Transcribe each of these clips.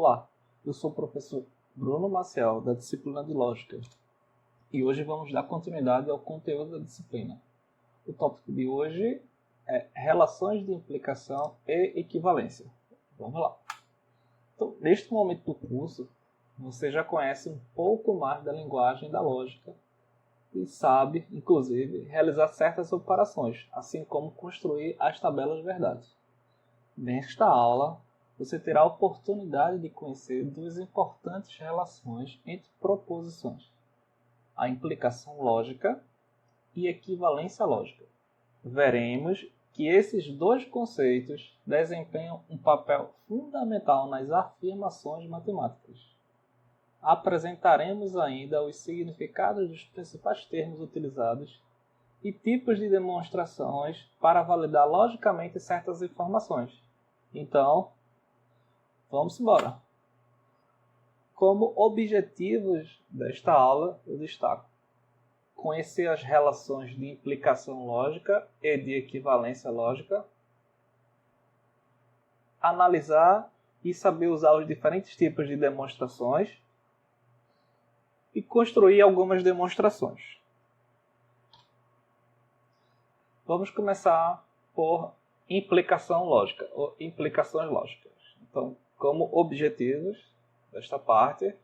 Olá, eu sou o professor Bruno Maciel, da disciplina de Lógica, e hoje vamos dar continuidade ao conteúdo da disciplina. O tópico de hoje é relações de implicação e equivalência. Vamos lá. Então, neste momento do curso, você já conhece um pouco mais da linguagem da lógica e sabe, inclusive, realizar certas operações, assim como construir as tabelas de verdade. Nesta aula, você terá a oportunidade de conhecer duas importantes relações entre proposições: a implicação lógica e equivalência lógica. Veremos que esses dois conceitos desempenham um papel fundamental nas afirmações matemáticas. Apresentaremos ainda os significados dos principais termos utilizados e tipos de demonstrações para validar logicamente certas informações. Então, vamos embora. Como objetivos desta aula, eu destaco conhecer as relações de implicação lógica e de equivalência lógica, analisar e saber usar os diferentes tipos de demonstrações e construir algumas demonstrações. Vamos começar por implicação lógica, ou implicações lógicas. Então, como objetivos desta parte,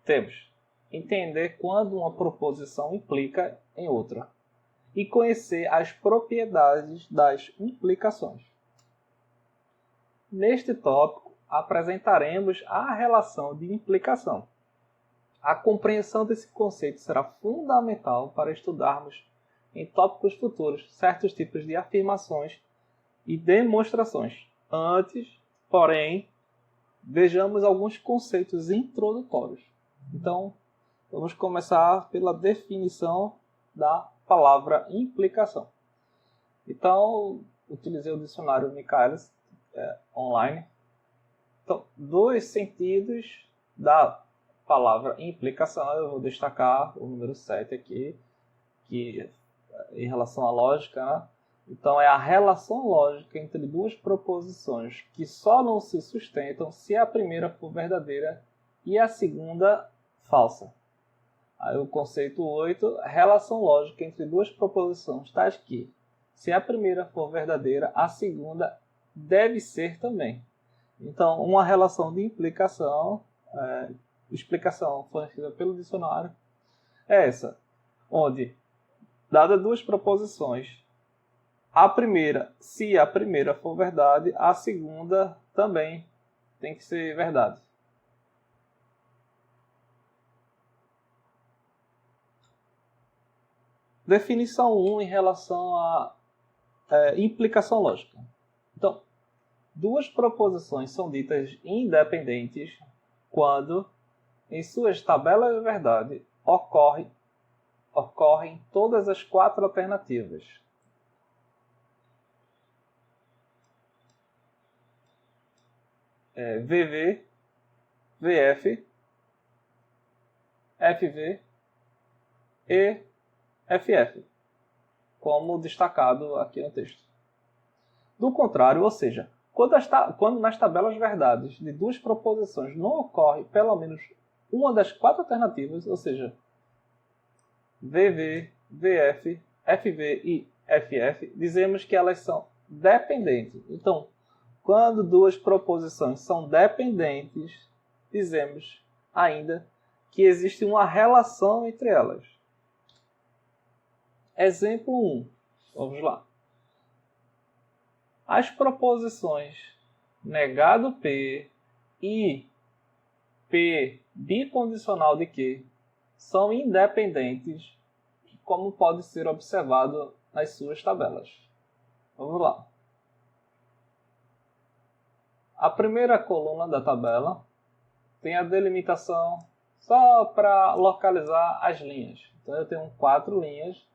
temos entender quando uma proposição implica em outra e conhecer as propriedades das implicações. Neste tópico, apresentaremos a relação de implicação. A compreensão desse conceito será fundamental para estudarmos em tópicos futuros certos tipos de afirmações e demonstrações. Antes, porém, vejamos alguns conceitos introdutórios. Então, vamos começar pela definição da palavra implicação. Então, utilizei o dicionário Michaelis online. Então, dois sentidos da palavra implicação. Eu vou destacar o número 7 aqui, que em relação à lógica, né? Então, é a relação lógica entre duas proposições que só não se sustentam se a primeira for verdadeira e a segunda falsa. Aí o conceito 8, relação lógica entre duas proposições tais que, se a primeira for verdadeira, a segunda deve ser também. Então, uma relação de implicação, explicação fornecida pelo dicionário, é essa, onde, dadas duas proposições, se a primeira for verdade, a segunda também tem que ser verdade. Definição 1 em relação à implicação lógica. Então, duas proposições são ditas independentes quando, em suas tabelas de verdade, ocorrem todas as quatro alternativas. VV, VF, FV e FF, como destacado aqui no texto. Do contrário, ou seja, quando nas tabelas verdades de duas proposições não ocorre pelo menos uma das quatro alternativas, ou seja, VV, VF, FV e FF, dizemos que elas são dependentes. Então, quando duas proposições são dependentes, dizemos ainda que existe uma relação entre elas. Exemplo 1. Vamos lá. As proposições negado P e P bicondicional de Q são independentes, como pode ser observado nas suas tabelas. Vamos lá. A primeira coluna da tabela tem a delimitação só para localizar as linhas. Então eu tenho 4 linhas,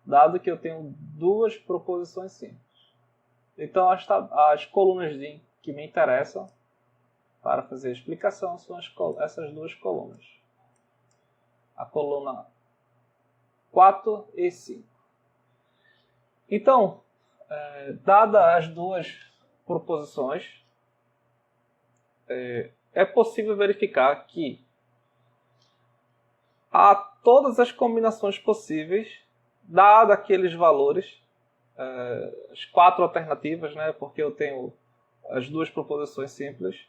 dado que eu tenho duas proposições simples. Então as colunas que me interessam para fazer a explicação são essas duas colunas. A coluna 4 e 5. Então, dadas as duas proposições, é possível verificar que há todas as combinações possíveis, dados aqueles valores, as 4 alternativas, né, porque eu tenho as 2 proposições simples.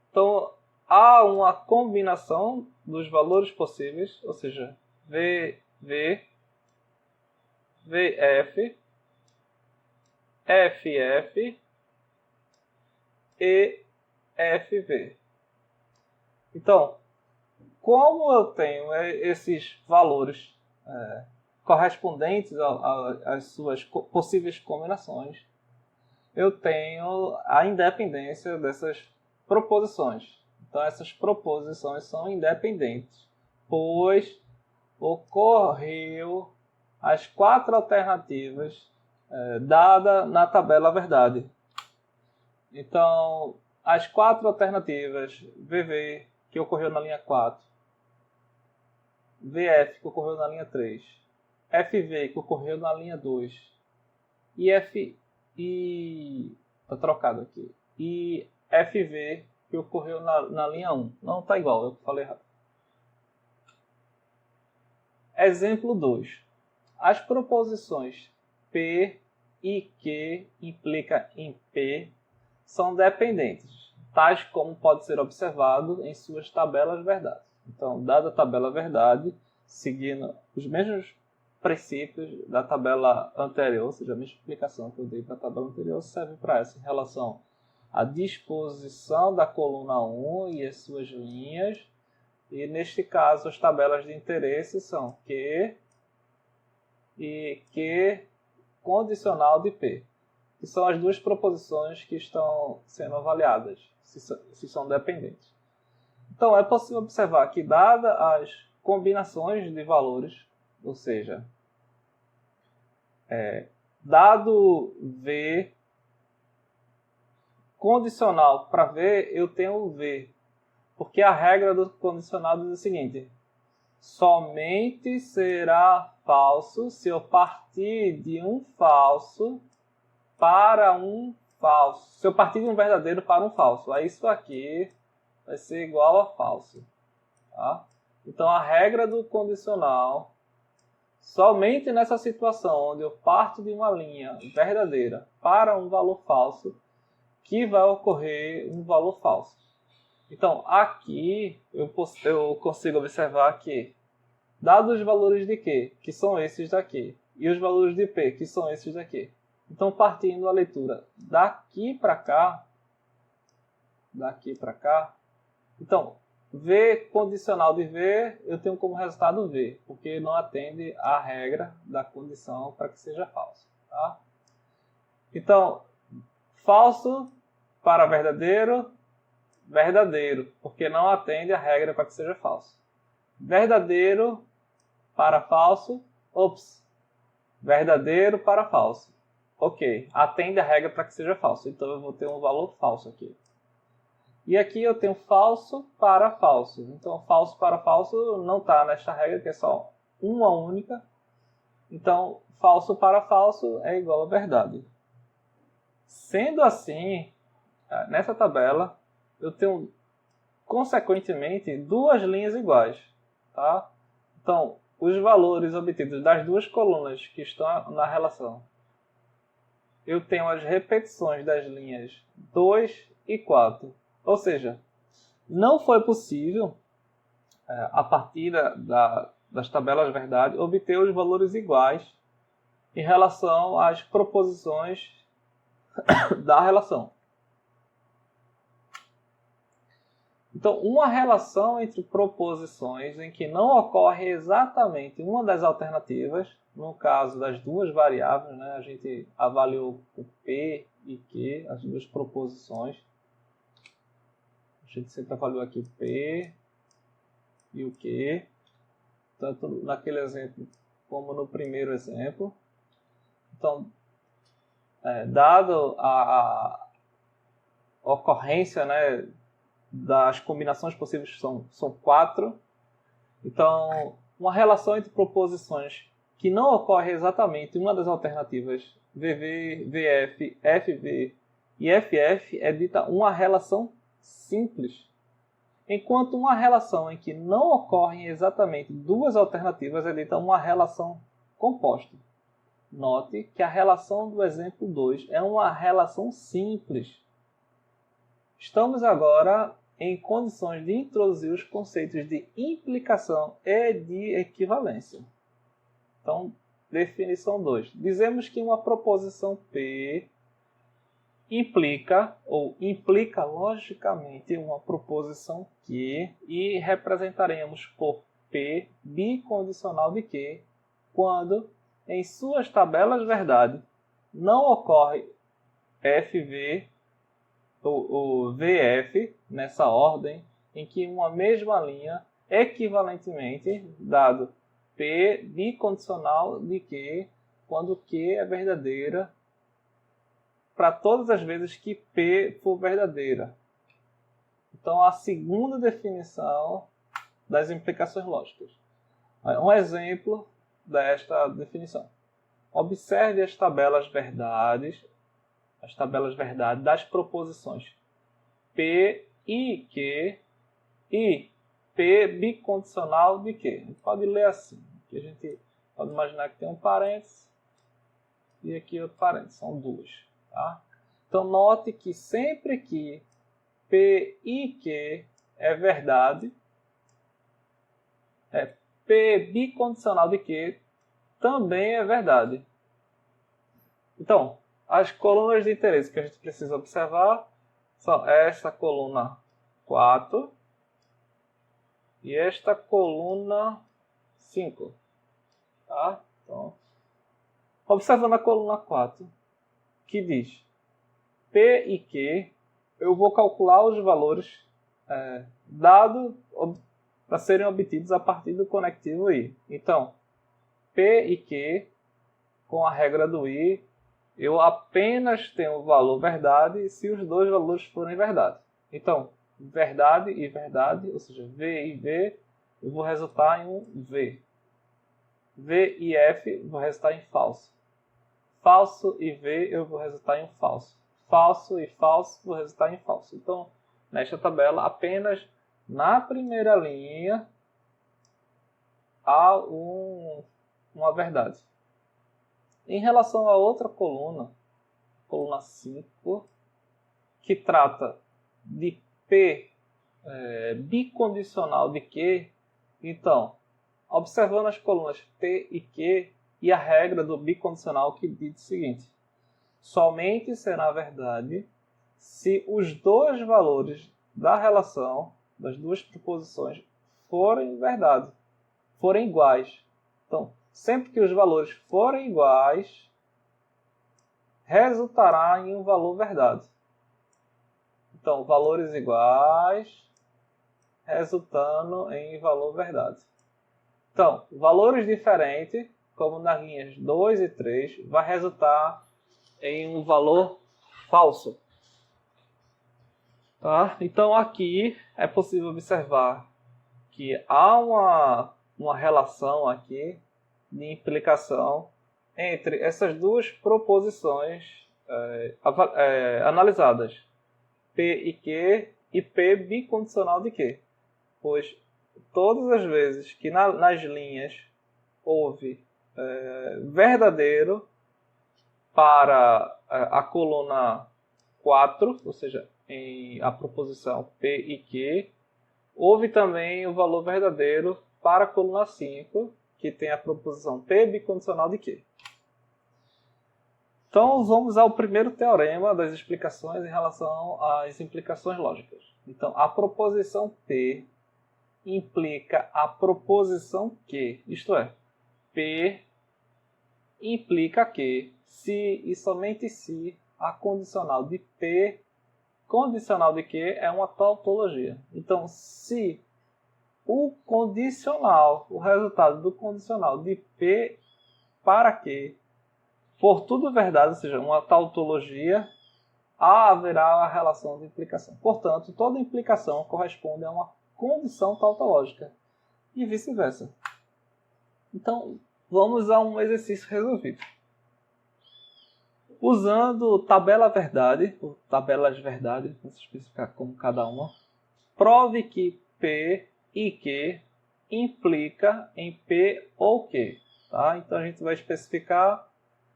Então, há uma combinação dos valores possíveis, ou seja, VV, VF, FF e FV. Então, como eu tenho esses valores correspondentes às suas possíveis combinações, eu tenho a independência dessas proposições. Então, essas proposições são independentes, pois ocorreu as 4 alternativas dadas na tabela verdade. Então, as 4 alternativas VV, que ocorreu na linha 4, VF, que ocorreu na linha 3, FV, que ocorreu na linha 2, tá trocado aqui, e FV, que ocorreu na linha 1. Não está igual, eu falei errado. Exemplo 2. As proposições P e Q implica em P são dependentes, tais como pode ser observado em suas tabelas verdade. Então, dada a tabela verdade, seguindo os mesmos princípios da tabela anterior, ou seja, a mesma explicação que eu dei para a tabela anterior, serve para essa em relação à disposição da coluna 1 e as suas linhas. E neste caso, as tabelas de interesse são Q e Q condicional de P, que são as 2 proposições que estão sendo avaliadas, se são dependentes. Então, é possível observar que, dadas as combinações de valores, ou seja, dado V condicional para V, eu tenho o V, porque a regra do condicional diz o seguinte: somente será falso se eu partir de um falso para um falso. Se eu partir de um verdadeiro para um falso, aí isso aqui vai ser igual a falso. Tá? Então, a regra do condicional, somente nessa situação onde eu parto de uma linha verdadeira para um valor falso, que vai ocorrer um valor falso. Então, aqui eu consigo observar que, dados os valores de Q, que são esses daqui, e os valores de P, que são esses daqui, então, partindo a leitura daqui para cá, então, V condicional de V, eu tenho como resultado V, porque não atende à regra da condição para que seja falso. Tá? Então, falso para verdadeiro, verdadeiro, porque não atende à regra para que seja falso. Verdadeiro para falso, verdadeiro para falso. Ok, atende a regra para que seja falso, então eu vou ter um valor falso aqui. E aqui eu tenho falso para falso. Então, falso para falso não está nesta regra, que é só uma única. Então, falso para falso é igual a verdade. Sendo assim, nessa tabela, eu tenho, consequentemente, 2 linhas iguais. Tá? Então, os valores obtidos das 2 colunas que estão na relação, eu tenho as repetições das linhas 2 e 4. Ou seja, não foi possível, a partir das tabelas verdade, obter os valores iguais em relação às proposições da relação. Então, uma relação entre proposições em que não ocorre exatamente uma das alternativas, no caso das 2 variáveis, né, a gente avaliou o P e Q, as 2 proposições. A gente sempre avaliou aqui o P e o Q, tanto naquele exemplo como no primeiro exemplo. Então, dado a ocorrência, né, das combinações possíveis são 4, então uma relação entre proposições que não ocorre exatamente uma das alternativas VV, VF, FV e FF é dita uma relação simples. enquanto uma relação em que não ocorrem exatamente duas alternativas é dita uma relação composta. Note que a relação do exemplo 2 é uma relação simples. Estamos agora em condições de introduzir os conceitos de implicação e de equivalência. Então, definição 2. Dizemos que uma proposição P implica logicamente uma proposição Q e representaremos por P bicondicional de Q quando em suas tabelas verdade não ocorre FV ou VF nessa ordem em que uma mesma linha equivalentemente dado P bicondicional de Q quando Q é verdadeira para todas as vezes que P for verdadeira. Então, a segunda definição das implicações lógicas. Um exemplo desta definição. Observe as tabelas verdade das proposições P e Q e P bicondicional de Q. A gente pode ler assim. Aqui a gente pode imaginar que tem um parênteses e aqui outro parênteses. São duas. Tá? Então, note que sempre que P e Q é verdade, P bicondicional de Q também é verdade. Então, as colunas de interesse que a gente precisa observar são esta coluna 4 e esta coluna 5. Tá? Então, observando a coluna 4, que diz P e Q, eu vou calcular os valores dados para serem obtidos a partir do conectivo I. Então, P e Q, com a regra do I, eu apenas tenho o valor verdade se os dois valores forem verdade. Então, verdade e verdade, ou seja, V e V, eu vou resultar em um V. V e F, vou resultar em falso. Falso e V, eu vou resultar em um falso. Falso e falso, vou resultar em falso. Então, nesta tabela, apenas na primeira linha há uma verdade. Em relação à outra coluna 5, que trata de P bicondicional de Q, então, observando as colunas P e Q e a regra do bicondicional que diz o seguinte: somente será verdade se os dois valores da relação das duas proposições forem verdade, forem iguais. Então, sempre que os valores forem iguais, resultará em um valor verdade. Então, valores iguais resultando em valor verdade. Então, valores diferentes, como nas linhas 2 e 3, vai resultar em um valor falso. Tá? Então, aqui é possível observar que há uma relação aqui de implicação entre essas duas proposições analisadas, P e Q e P bicondicional de Q, pois todas as vezes que nas linhas houve verdadeiro para a coluna 4, ou seja, em a proposição P e Q, houve também o valor verdadeiro para a coluna 5, que tem a proposição P bicondicional de Q. Então, vamos ao primeiro teorema das explicações em relação às implicações lógicas. Então, a proposição P implica a proposição Q, isto é, P implica que, se e somente se a condicional de P condicional de Q é uma tautologia. Então, se o condicional, o resultado do condicional de P para Q for tudo verdade, ou seja, uma tautologia, haverá a relação de implicação. Portanto, toda implicação corresponde a uma condição tautológica e vice-versa. Então, vamos a um exercício resolvido. Usando tabela verdade, ou tabelas verdade, não se especificar como cada uma, prove que P e Q implica em P ou Q. Tá? Então a gente vai especificar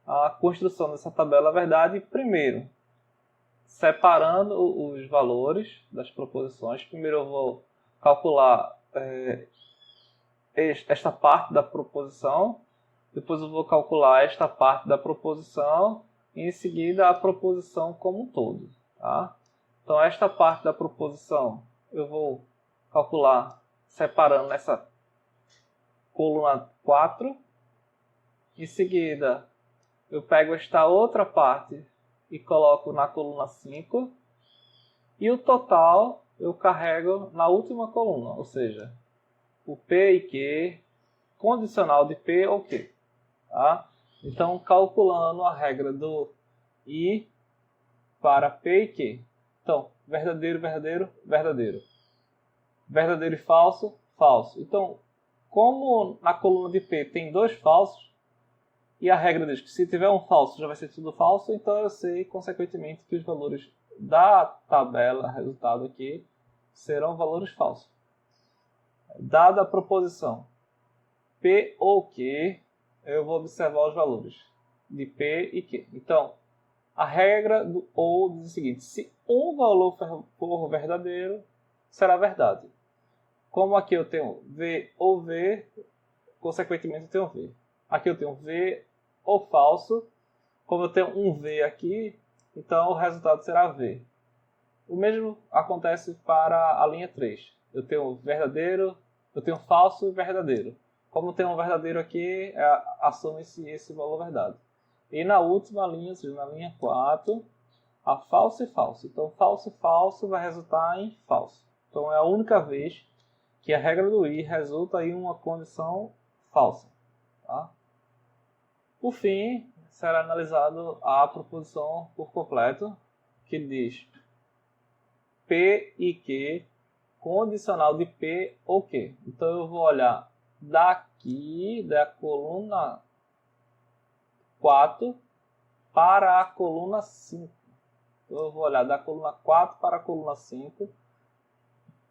a construção dessa tabela verdade primeiro, separando os valores das proposições. Primeiro eu vou calcular esta parte da proposição, depois eu vou calcular esta parte da proposição e em seguida a proposição como um todo. Tá? Então esta parte da proposição eu vou calcular separando essa coluna 4. Em seguida eu pego esta outra parte e coloco na coluna 5. E o total eu carrego na última coluna, ou seja, o P e Q condicional de P ou Q. Tá? Então, calculando a regra do I para P e Q. Então, verdadeiro, verdadeiro, verdadeiro. Verdadeiro e falso, falso. Então, como na coluna de P tem 2 falsos, e a regra diz que se tiver um falso já vai ser tudo falso, então eu sei, consequentemente, que os valores da tabela resultado aqui serão valores falsos. Dada a proposição P ou Q, eu vou observar os valores de P e Q. Então, a regra do OU diz o seguinte: se um valor for verdadeiro, será verdade. Como aqui eu tenho V ou V, consequentemente eu tenho V. Aqui eu tenho V ou falso. Como eu tenho um V aqui, então o resultado será V. O mesmo acontece para a linha 3. Eu tenho verdadeiro, eu tenho falso e verdadeiro. Como tem um verdadeiro aqui, assume-se esse valor verdade. E na última linha, ou seja, na linha 4, a falso e falso. Então, falso e falso vai resultar em falso. Então, é a única vez que a regra do I resulta em uma condição falsa. Tá? Por fim, será analisado a proposição por completo, que diz P e Q condicional de P ou Q. Então, eu vou olhar daqui da coluna 4 para a coluna 5. Então, eu vou olhar da coluna 4 para a coluna 5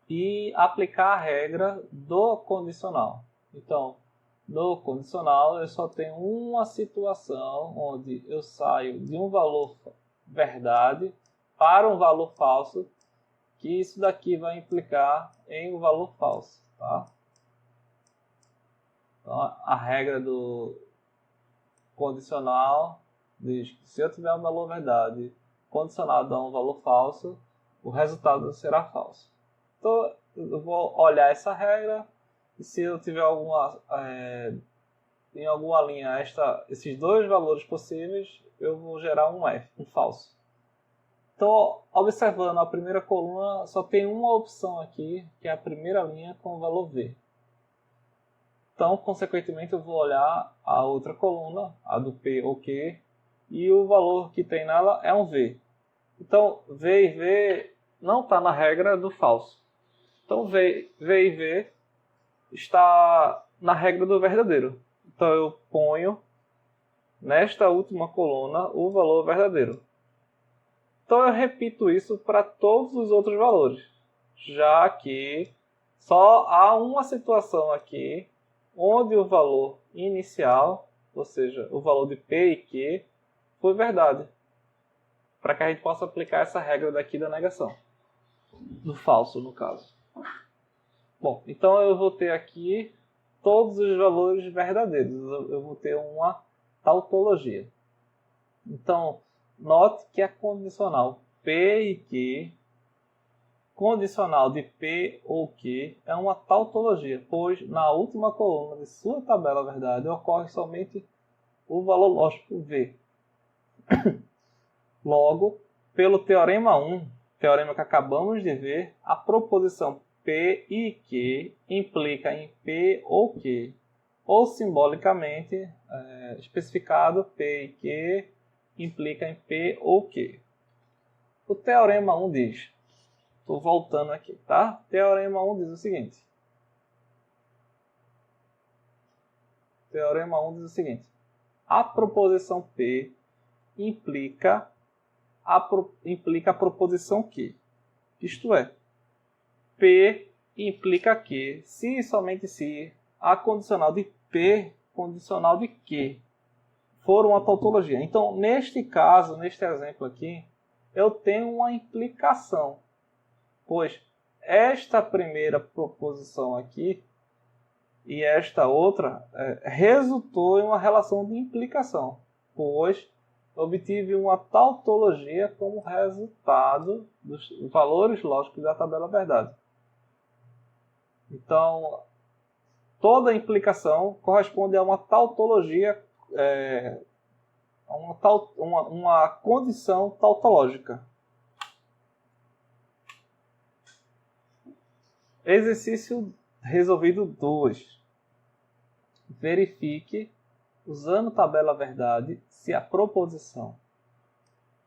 e aplicar a regra do condicional. Então, no condicional, eu só tenho uma situação onde eu saio de um valor verdade para um valor falso, que isso daqui vai implicar em um valor falso. Tá? Então, a regra do condicional diz que se eu tiver um valor verdade condicionado a um valor falso, o resultado será falso. Então, eu vou olhar essa regra e se eu tiver em alguma linha esses dois valores possíveis, eu vou gerar um F, um falso. Então, observando a primeira coluna, só tem uma opção aqui, que é a primeira linha com o valor V. Então, consequentemente, eu vou olhar a outra coluna, a do P ou Q, e o valor que tem nela é um V. Então, V e V não está na regra do falso. Então, V e V está na regra do verdadeiro. Então, eu ponho nesta última coluna o valor verdadeiro. Então, eu repito isso para todos os outros valores, já que só há uma situação aqui onde o valor inicial, ou seja, o valor de P e Q, foi verdade, para que a gente possa aplicar essa regra daqui da negação, do falso no caso. Bom, então eu vou ter aqui todos os valores verdadeiros, eu vou ter uma tautologia. Então, note que a condicional P e Q, condicional de P ou Q, é uma tautologia, pois na última coluna de sua tabela verdade ocorre somente o valor lógico V. Logo, pelo teorema 1, teorema que acabamos de ver, a proposição P e Q implica em P ou Q, ou simbolicamente especificado P e Q implica em P ou Q. O teorema 1 diz, estou voltando aqui, tá? Teorema 1 diz o seguinte. Teorema 1 diz o seguinte. A proposição P implica a proposição Q. Isto é, P implica que, se e somente se, a condicional de P, condicional de Q, for uma tautologia. Então, neste caso, neste exemplo aqui, eu tenho uma implicação, pois esta primeira proposição aqui e esta outra resultou em uma relação de implicação, pois obtive uma tautologia como resultado dos valores lógicos da tabela verdade. Então, toda implicação corresponde a uma tautologia, uma condição tautológica. Exercício resolvido 2. Verifique, usando tabela verdade, se a proposição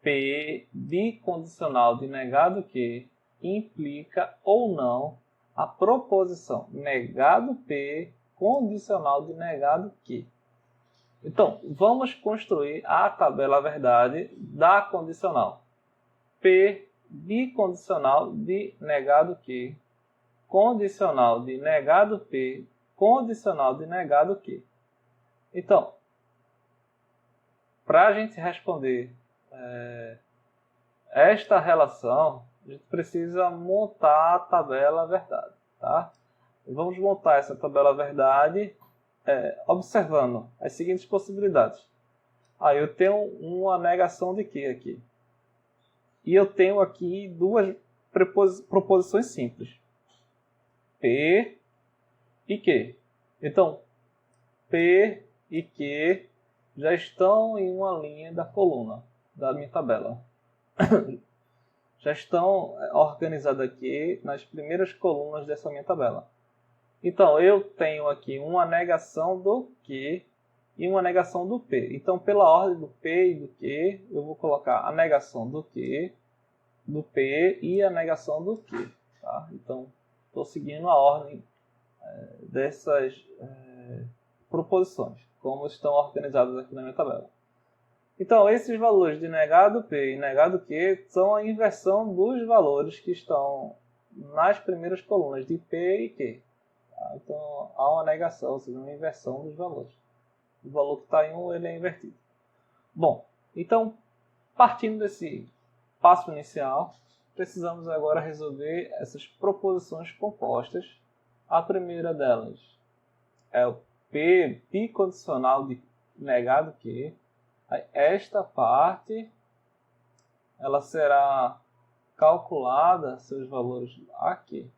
P bicondicional de negado que implica ou não a proposição negado P condicional de negado que. Então, vamos construir a tabela verdade da condicional. P bicondicional de negado que, condicional de negado P, condicional de negado que. Então, para a gente responder esta relação, a gente precisa montar a tabela verdade. Tá? Vamos montar essa tabela verdade observando as seguintes possibilidades. Eu tenho uma negação de que aqui. E eu tenho aqui duas proposições simples. P e Q. Então, P e Q já estão em uma linha da coluna da minha tabela. Já estão organizados aqui nas primeiras colunas dessa minha tabela. Então, eu tenho aqui uma negação do Q e uma negação do P. Então, pela ordem do P e do Q, eu vou colocar a negação do Q, do P e a negação do Q. Tá? Então, estou seguindo a ordem dessas proposições, como estão organizadas aqui na minha tabela. Então, esses valores de negado P e negado Q são a inversão dos valores que estão nas primeiras colunas de P e Q. Tá? Então, há uma negação, ou seja, uma inversão dos valores. O valor que está em 1, ele é invertido. Bom, então, partindo desse passo inicial, precisamos agora resolver essas proposições compostas. A primeira delas é o P bicondicional de negado Q. Esta parte ela será calculada, seus valores aqui.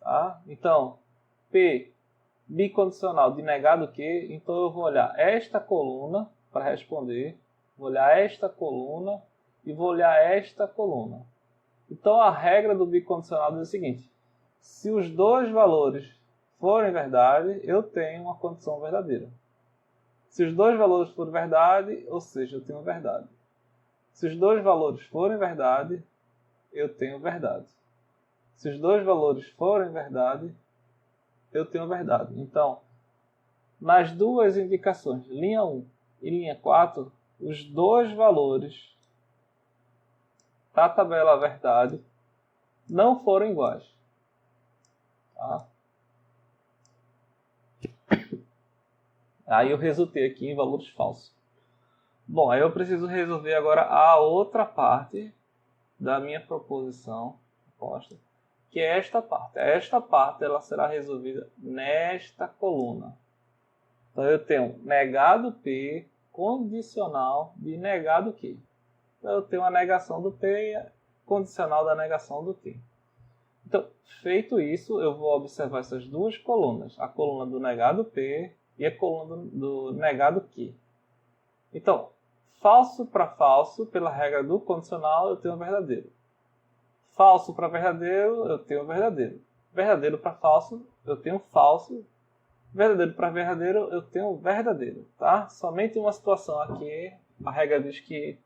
Tá? Então, P bicondicional de negado Q, então eu vou olhar esta coluna para responder, vou olhar esta coluna e vou olhar esta coluna. Então, a regra do bicondicional é o seguinte: se os dois valores forem verdade, eu tenho uma condição verdadeira. Se os dois valores forem verdade, ou seja, eu tenho verdade. Se os dois valores forem verdade, eu tenho verdade. Se os dois valores forem verdade, eu tenho verdade. Então, nas duas indicações, linha 1 e linha 4, os dois valores da tabela verdade não foram iguais. Tá? Aí eu resultei aqui em valores falsos. Bom, aí eu preciso resolver agora a outra parte da minha proposição posta, que é esta parte. Esta parte ela será resolvida nesta coluna. Então eu tenho negado P condicional de negado Q. Então eu tenho a negação do P e a condicional da negação do Q. Então, feito isso, eu vou observar essas duas colunas. A coluna do negado P e a coluna do negado Q. Então, falso para falso, pela regra do condicional, eu tenho verdadeiro. Falso para verdadeiro, eu tenho verdadeiro. Verdadeiro para falso, eu tenho falso. Verdadeiro para verdadeiro, eu tenho verdadeiro. Tá? Somente uma situação aqui, a regra diz que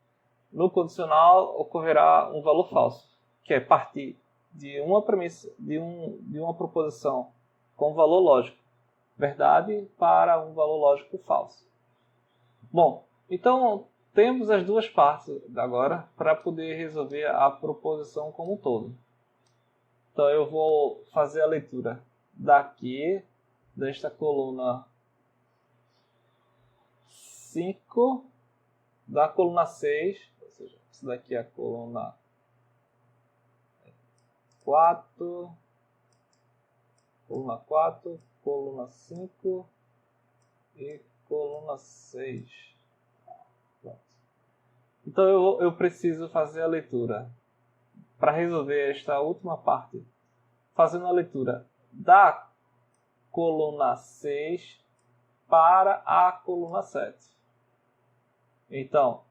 no condicional ocorrerá um valor falso, que é partir de uma premissa, de uma proposição com valor lógico verdade para um valor lógico falso. Bom, então temos as duas partes agora para poder resolver a proposição como um todo. Então eu vou fazer a leitura daqui, desta coluna 5, da coluna 6, ou seja, isso daqui é a coluna 4, coluna 4, coluna 5 e coluna 6. Pronto. Então eu preciso fazer a leitura. Para resolver esta última parte, fazendo a leitura da coluna 6 para a coluna 7. Então,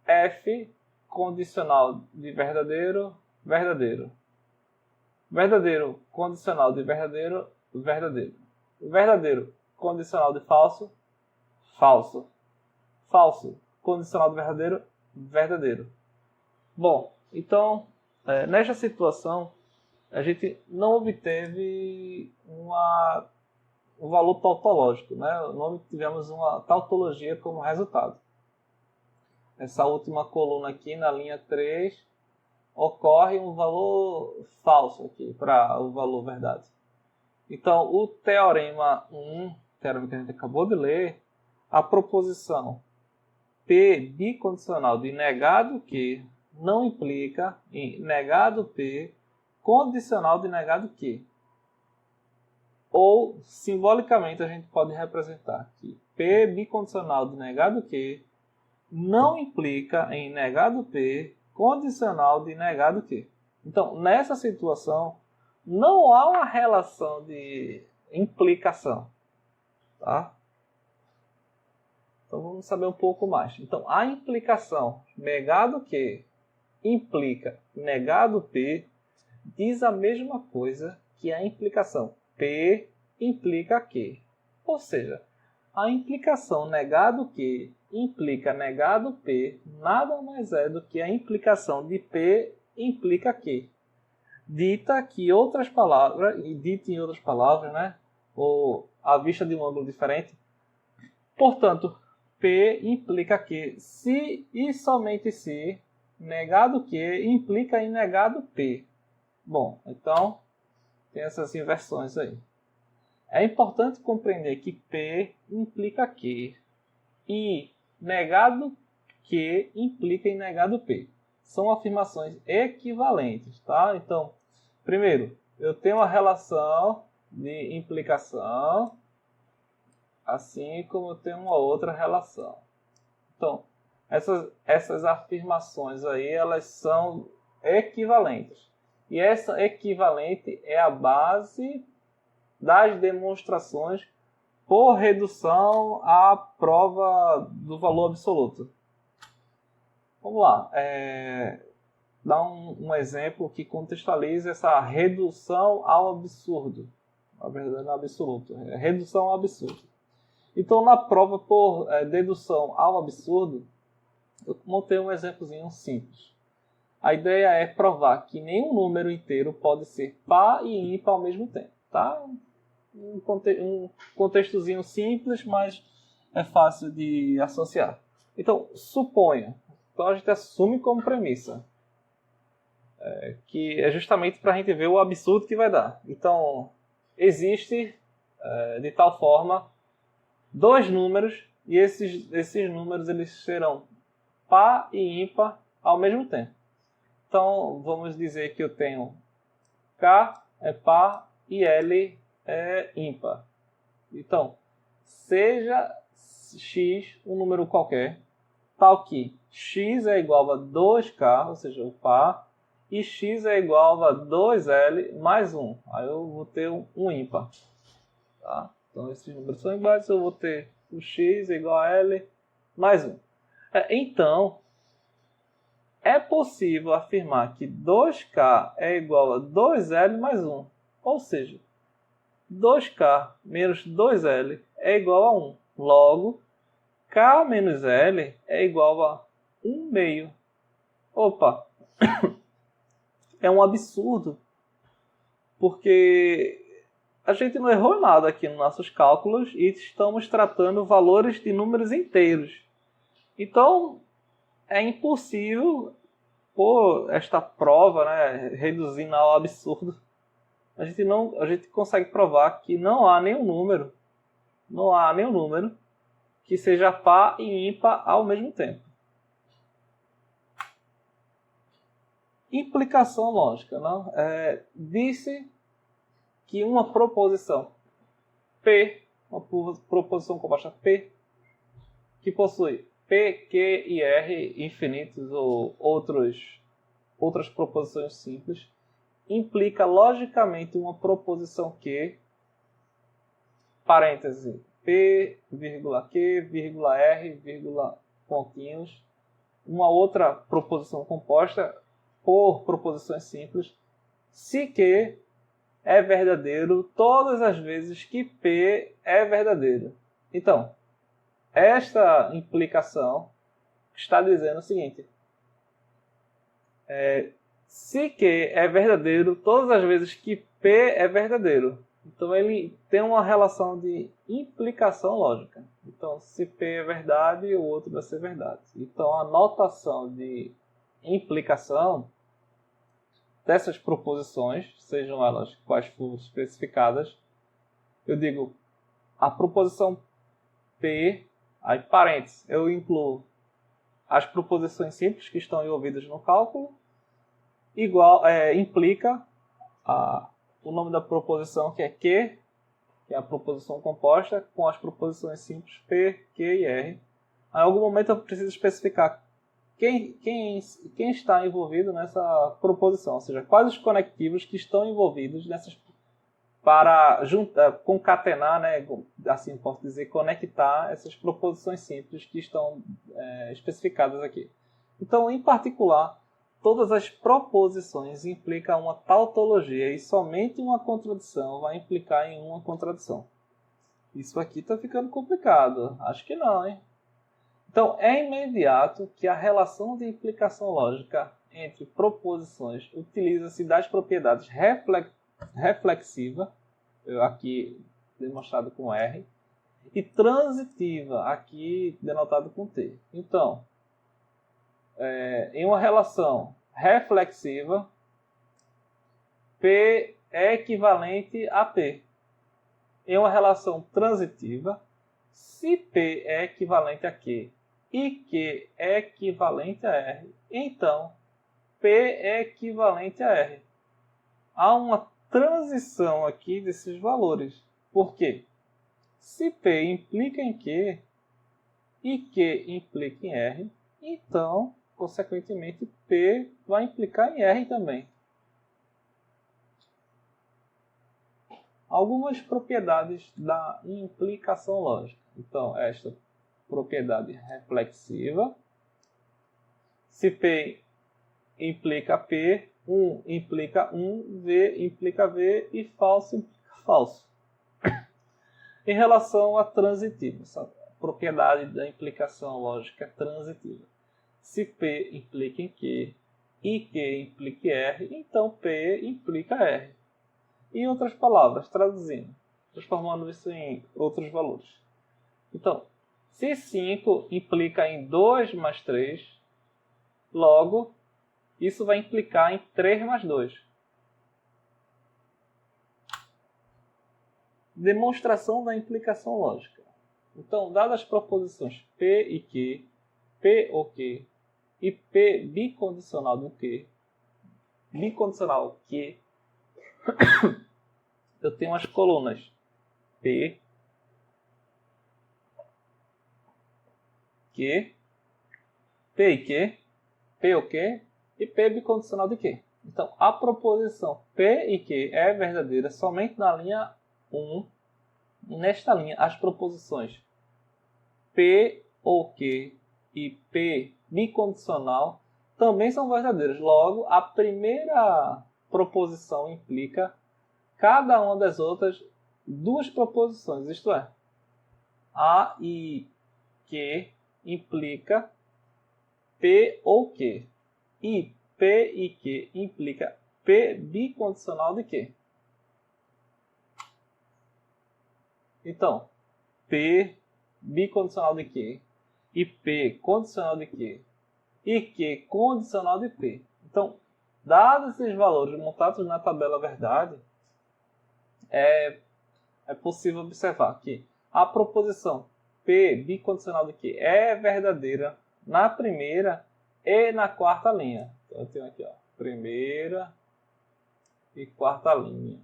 f condicional de verdadeiro, verdadeiro. Verdadeiro condicional de verdadeiro, verdadeiro. Verdadeiro condicional de falso, falso. Falso condicional de verdadeiro, verdadeiro. Bom, então, nesta situação, a gente não obteve um valor tautológico, né? Não tivemos uma tautologia como resultado. Essa última coluna aqui, na linha 3, ocorre um valor falso aqui, para o valor verdade. Então, o teorema 1, teorema que a gente acabou de ler, a proposição P bicondicional de negado que não implica em negado P condicional de negado que. Ou, simbolicamente, a gente pode representar que P bicondicional de negado que não implica em negado P condicional de negado que. Então, nessa situação, não há uma relação de implicação. Tá? Então, vamos saber um pouco mais. Então, a implicação negado que implica negado P diz a mesma coisa que a implicação P implica que. Ou seja, a implicação negado que implica negado P nada mais é do que a implicação de P implica que. Dita em outras palavras, né? Ou à vista de um ângulo diferente. Portanto, P implica que se e somente se negado que implica em negado P. Bom, então tem essas inversões aí. É importante compreender que P implica que e negado que implica em negado P. São afirmações equivalentes, tá? Então, primeiro, eu tenho uma relação de implicação, assim como eu tenho uma outra relação. Então, essas afirmações aí, elas são equivalentes. E essa equivalente é a base das demonstrações por redução à prova do valor absoluto. Vamos lá. Dar um exemplo que contextualize essa redução ao absurdo. Na verdade, não absoluto. É redução ao absurdo. Então, na prova por dedução ao absurdo, eu montei um exemplozinho simples. A ideia é provar que nenhum número inteiro pode ser par e ímpar ao mesmo tempo. Tá? Um contextozinho simples, mas é fácil de associar. Então, suponha. Então, a gente assume como premissa. Que é justamente para a gente ver o absurdo que vai dar. Então, existe, de tal forma, dois números, e esses números eles serão par e ímpar ao mesmo tempo. Então, vamos dizer que eu tenho K é par e L é ímpar. Então, seja x um número qualquer, tal que x é igual a 2K, ou seja, o par, e x é igual a 2L mais 1. Aí eu vou ter um ímpar. Tá? Então, esses números são iguais, eu vou ter o x igual a L mais 1. Então, é possível afirmar que 2K é igual a 2L mais 1. Ou seja, 2K menos 2L é igual a 1. Logo, K menos L é igual a 1 meio. Opa! É um absurdo. Porque a gente não errou nada aqui nos nossos cálculos e estamos tratando valores de números inteiros. Então, é impossível, por esta prova, né, reduzindo ao absurdo, a gente consegue provar que não há nenhum número que seja par e ímpar ao mesmo tempo. Implicação lógica, não? Disse que uma proposição P, uma proposição composta P, que possui P, Q e R infinitos ou outras proposições simples, implica logicamente uma proposição Q, parêntese, P, Q, R, pontinhos, uma outra proposição composta por proposições simples, se Q é verdadeiro todas as vezes que P é verdadeiro. Então, esta implicação está dizendo o seguinte: se Q é verdadeiro todas as vezes que P é verdadeiro. Então ele tem uma relação de implicação lógica. Então, se P é verdade, o outro vai ser verdade. Então a notação de implicação dessas proposições, sejam elas quais forem especificadas, eu digo a proposição P, aí parênteses, eu incluo as proposições simples que estão envolvidas no cálculo, implica o nome da proposição, que é Q, que é a proposição composta, com as proposições simples P, Q e R. Em algum momento eu preciso especificar quem está envolvido nessa proposição, ou seja, quais os conectivos que estão envolvidos para concatenar, né, assim posso dizer, conectar essas proposições simples que estão especificadas aqui. Então, em particular, todas as proposições implicam uma tautologia e somente uma contradição vai implicar em uma contradição. Isso aqui está ficando complicado. Acho que não, hein? Então, é imediato que a relação de implicação lógica entre proposições utiliza-se das propriedades reflexiva, aqui demonstrado com R, e transitiva, aqui denotado com T. Então, em uma relação reflexiva, P é equivalente a P. Em uma relação transitiva, se P é equivalente a Q e Q é equivalente a R, então P é equivalente a R. Há uma transição aqui desses valores. Por quê? Se P implica em Q e Q implica em R, então, consequentemente, P vai implicar em R também. Algumas propriedades da implicação lógica. Então, esta propriedade reflexiva. Se P implica P, 1 implica 1, V implica V e falso implica falso. Em relação à transitiva, essa propriedade da implicação lógica transitiva. Se P implica em Q e Q implica em R, então P implica R. Em outras palavras, traduzindo, transformando isso em outros valores. Então, se 5 implica em 2 mais 3, logo, isso vai implicar em 3 mais 2. Demonstração da implicação lógica. Então, dadas as proposições P e Q, P ou Q e P bicondicional do Q, bicondicional Q, eu tenho as colunas P, Q, P e Q, P ou Q e P bicondicional de Q. Então, a proposição P e Q é verdadeira somente na linha 1. Nesta linha, as proposições P ou Q e P bicondicional também são verdadeiras. Logo, a primeira proposição implica cada uma das outras duas proposições, isto é, A e Q implica P ou Q, e P e Q implica P bicondicional de Q. Então, P bicondicional de Q e P condicional de Q e Q condicional de P. Então, dados esses valores montados na tabela verdade, é possível observar que a proposição P bicondicional de Q é verdadeira na primeira e na quarta linha. Então, eu tenho aqui, ó, primeira e quarta linha.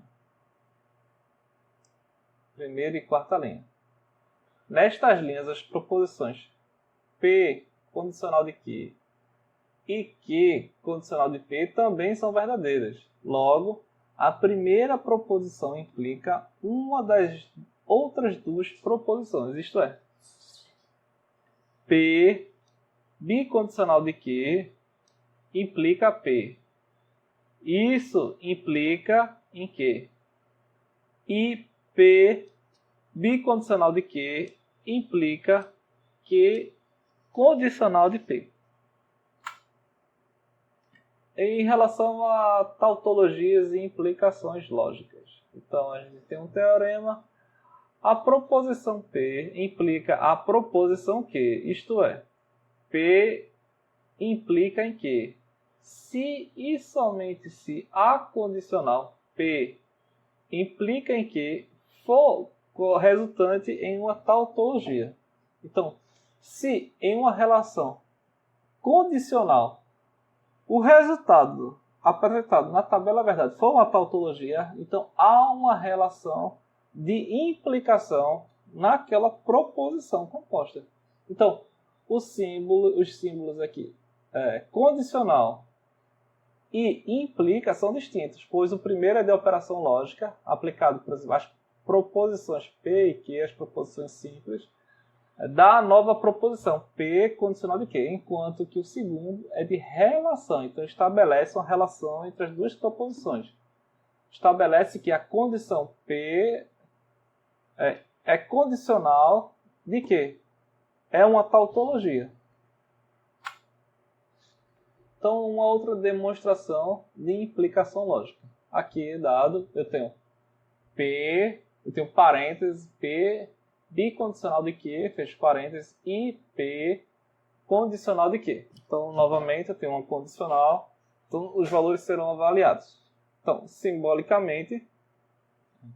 Primeira e quarta linha. Nestas linhas, as proposições P condicional de Q e Q condicional de P também são verdadeiras. Logo, a primeira proposição implica uma das outras duas proposições, isto é, P bicondicional de Q implica P. Isso implica em Q. E P bicondicional de Q implica Q condicional de P. Em relação a tautologias e implicações lógicas. Então, a gente tem um teorema. A proposição P implica a proposição Q, isto é, P implica em Q. Se e somente se a condicional P implica em Q for resultante em uma tautologia. Então, se em uma relação condicional o resultado apresentado na tabela verdade for uma tautologia, então há uma relação de implicação naquela proposição composta. Então, os símbolos aqui, condicional e implica, são distintos, pois o primeiro é de operação lógica, aplicado, por exemplo, às proposições P e Q, as proposições simples, da nova proposição P condicional de Q, enquanto que o segundo é de relação. Então, estabelece uma relação entre as duas proposições. Estabelece que a condição P é condicional de quê? É uma tautologia. Então, uma outra demonstração de implicação lógica. Aqui, dado, eu tenho P, eu tenho parênteses, P bicondicional de Q, fecho parênteses, e P condicional de Q. Então, novamente, eu tenho uma condicional, então os valores serão avaliados. Então, simbolicamente,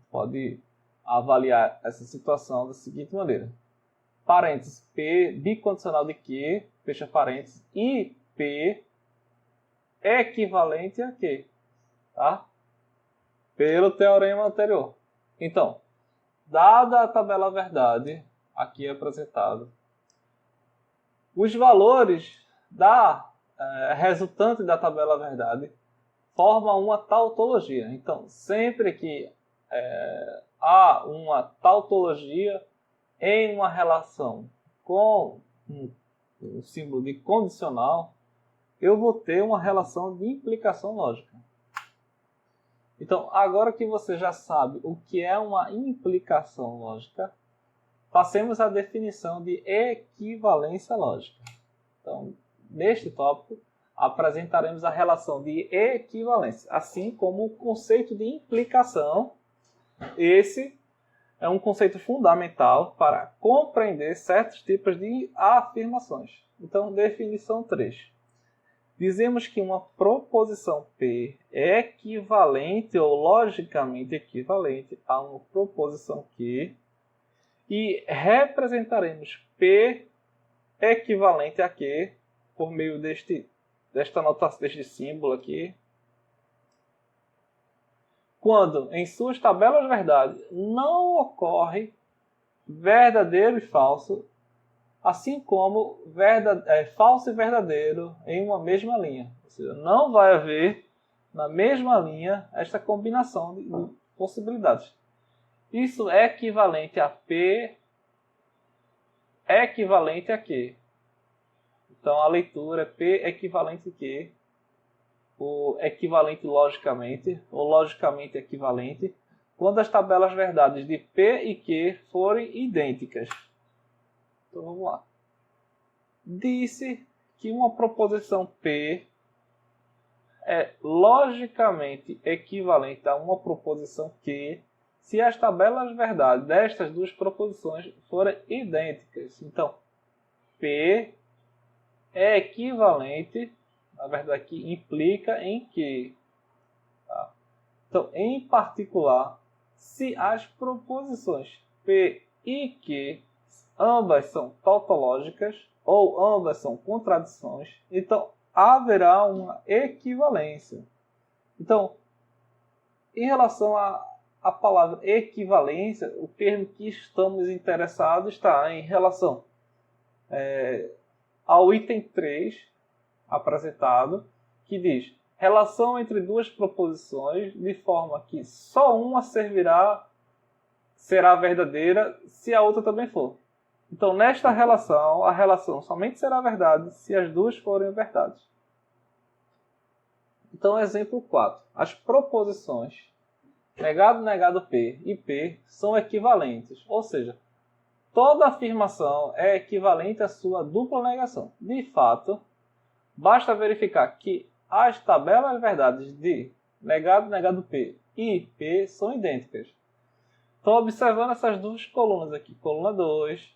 pode avaliar essa situação da seguinte maneira. Parênteses, P bicondicional de Q, fecha parênteses, e P equivalente a Q. Tá? Pelo teorema anterior. Então, dada a tabela verdade, aqui apresentado, os valores da resultante da tabela verdade formam uma tautologia. Então, sempre que há uma tautologia em uma relação com um símbolo de condicional, eu vou ter uma relação de implicação lógica. Então, agora que você já sabe o que é uma implicação lógica, passemos à definição de equivalência lógica. Então, neste tópico, apresentaremos a relação de equivalência, assim como o conceito de implicação. Esse é um conceito fundamental para compreender certos tipos de afirmações. Então, definição 3. Dizemos que uma proposição P é equivalente ou logicamente equivalente a uma proposição Q e representaremos P equivalente a Q por meio desta notação, deste símbolo aqui, quando em suas tabelas verdade não ocorre verdadeiro e falso, assim como falso e verdadeiro em uma mesma linha. Ou seja, não vai haver na mesma linha esta combinação de possibilidades. Isso é equivalente a P equivalente a Q. Então a leitura é P equivalente a Q, ou equivalente logicamente, ou logicamente equivalente, quando as tabelas verdades de P e Q forem idênticas. Então vamos lá. Disse que uma proposição P é logicamente equivalente a uma proposição Q se as tabelas verdade destas duas proposições forem idênticas. Então, P é equivalente, na verdade aqui implica em Q. Tá? Então, em particular, se as proposições P e Q ambas são tautológicas ou ambas são contradições, então haverá uma equivalência. Então, em relação à palavra equivalência, o termo que estamos interessados está em relação ao item 3 apresentado, que diz relação entre duas proposições de forma que só uma será verdadeira se a outra também for. Então, nesta relação, a relação somente será verdade se as duas forem verdades. Então, exemplo 4. As proposições negado, negado P e P são equivalentes, ou seja, toda afirmação é equivalente à sua dupla negação. De fato, basta verificar que as tabelas verdades de negado, negado P e P são idênticas. Então, observando essas duas colunas aqui, coluna 2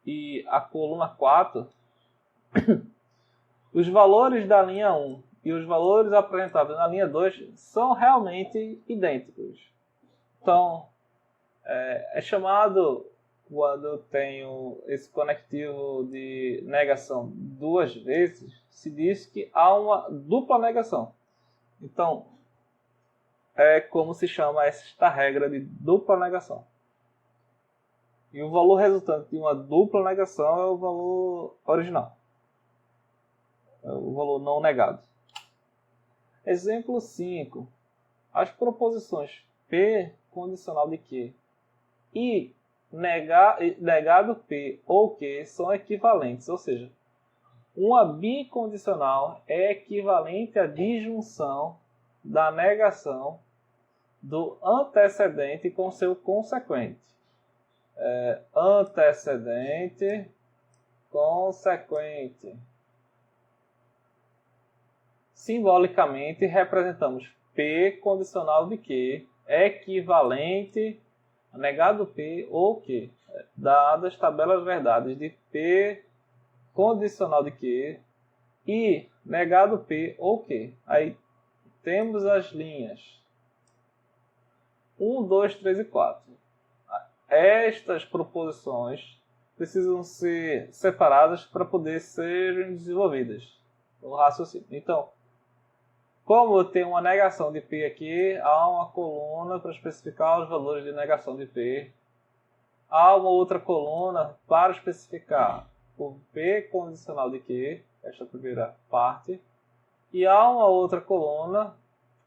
e a coluna 4, os valores da linha 1 e os valores apresentados na linha 2 são realmente idênticos. Então, é chamado, quando eu tenho esse conectivo de negação duas vezes, se diz que há uma dupla negação. Então, é como se chama esta regra de dupla negação. E o valor resultante de uma dupla negação é o valor original. É o valor não negado. Exemplo 5. As proposições P condicional de Q e negado P ou Q são equivalentes, ou seja, uma bicondicional é equivalente à disjunção da negação do antecedente com seu consequente. Antecedente, consequente. Simbolicamente, representamos P condicional de Q equivalente a negado P ou Q, dadas as tabelas verdades de P condicional de Q e negado P ou Q. Aí temos as linhas 1, 2, 3 e 4. Estas proposições precisam ser separadas para poder serem desenvolvidas o raciocínio. Então, como eu tenho uma negação de P aqui, há uma coluna para especificar os valores de negação de P. Há uma outra coluna para especificar o P condicional de Q, esta primeira parte. E há uma outra coluna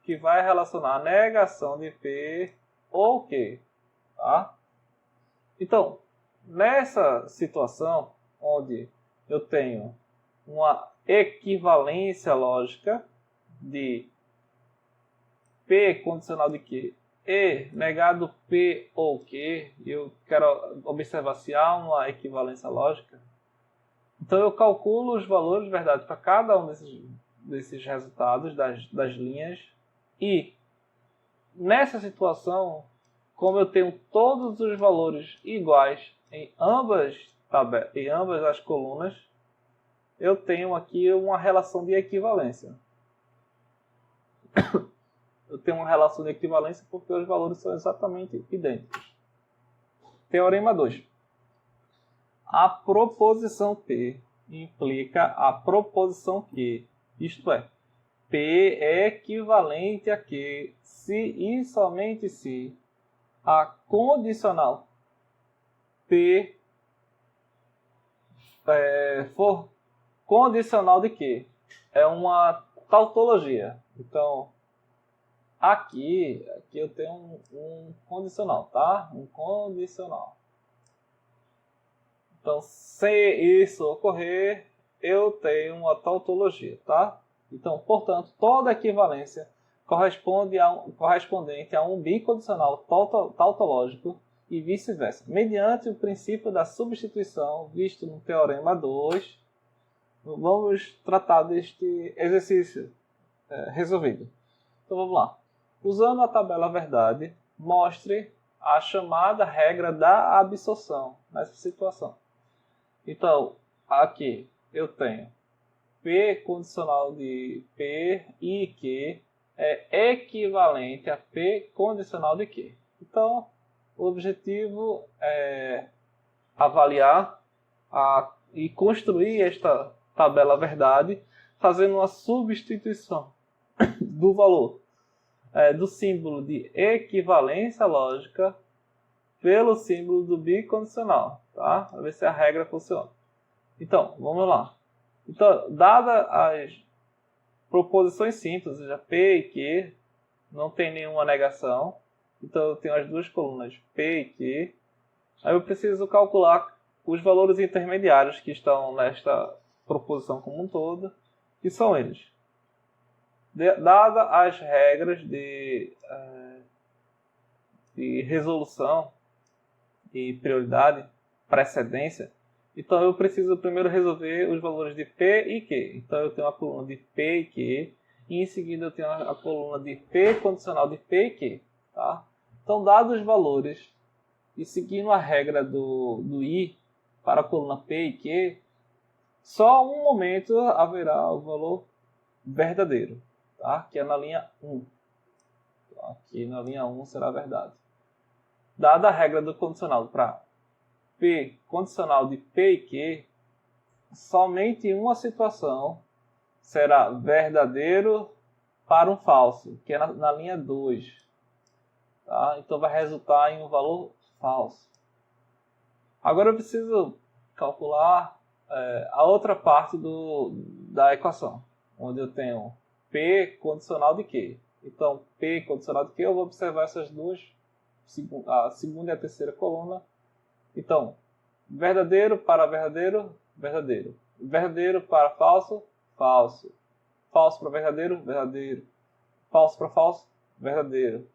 que vai relacionar a negação de P ou Q. Tá? Então, nessa situação onde eu tenho uma equivalência lógica de P condicional de Q e negado P ou Q, eu quero observar se há uma equivalência lógica, então eu calculo os valores de verdade para cada um desses resultados das linhas e nessa situação, como eu tenho todos os valores iguais em ambas as colunas, eu tenho aqui uma relação de equivalência. Eu tenho uma relação de equivalência porque os valores são exatamente idênticos. Teorema 2. A proposição P implica a proposição Q, isto é, P é equivalente a Q se e somente se a condicional P for condicional de Q. É uma tautologia. Então, aqui eu tenho um condicional, tá? Um condicional. Então, se isso ocorrer, eu tenho uma tautologia, tá? Então, portanto, toda equivalência correspondente a um bicondicional tautológico e vice-versa, mediante o princípio da substituição visto no Teorema 2. Vamos tratar deste exercício resolvido. Então vamos lá. Usando a tabela verdade, mostre a chamada regra da absorção nessa situação. Então, aqui eu tenho P condicional de P e Q é equivalente a P condicional de Q. Então, o objetivo é avaliar e construir esta tabela verdade, fazendo uma substituição do valor do símbolo de equivalência lógica pelo símbolo do bicondicional, tá? Para ver se a regra funciona. Então, vamos lá. Então, dadas as proposições simples, ou seja, P e Q, não tem nenhuma negação. Então, eu tenho as duas colunas P e Q. Aí eu preciso calcular os valores intermediários que estão nesta proposição como um todo, que são eles. Dadas as regras de resolução e prioridade, precedência, então eu preciso primeiro resolver os valores de P e Q. Então eu tenho a coluna de P e Q, e em seguida eu tenho a coluna de P condicional de P e Q. Tá? Então, dados os valores, e seguindo a regra do I para a coluna P e Q, só um momento haverá o valor verdadeiro, tá? Que é na linha 1. Então, aqui na linha 1 será verdade. Dada a regra do condicional para P condicional de P e Q, somente em uma situação será verdadeiro para um falso, que é na linha 2. Tá? Então vai resultar em um valor falso. Agora eu preciso calcular a outra parte da equação, onde eu tenho P condicional de Q. Então, P condicional de Q, eu vou observar essas duas, a segunda e a terceira coluna. Então, verdadeiro para verdadeiro, verdadeiro. Verdadeiro para falso, falso. Falso para verdadeiro, verdadeiro. Falso para falso, verdadeiro.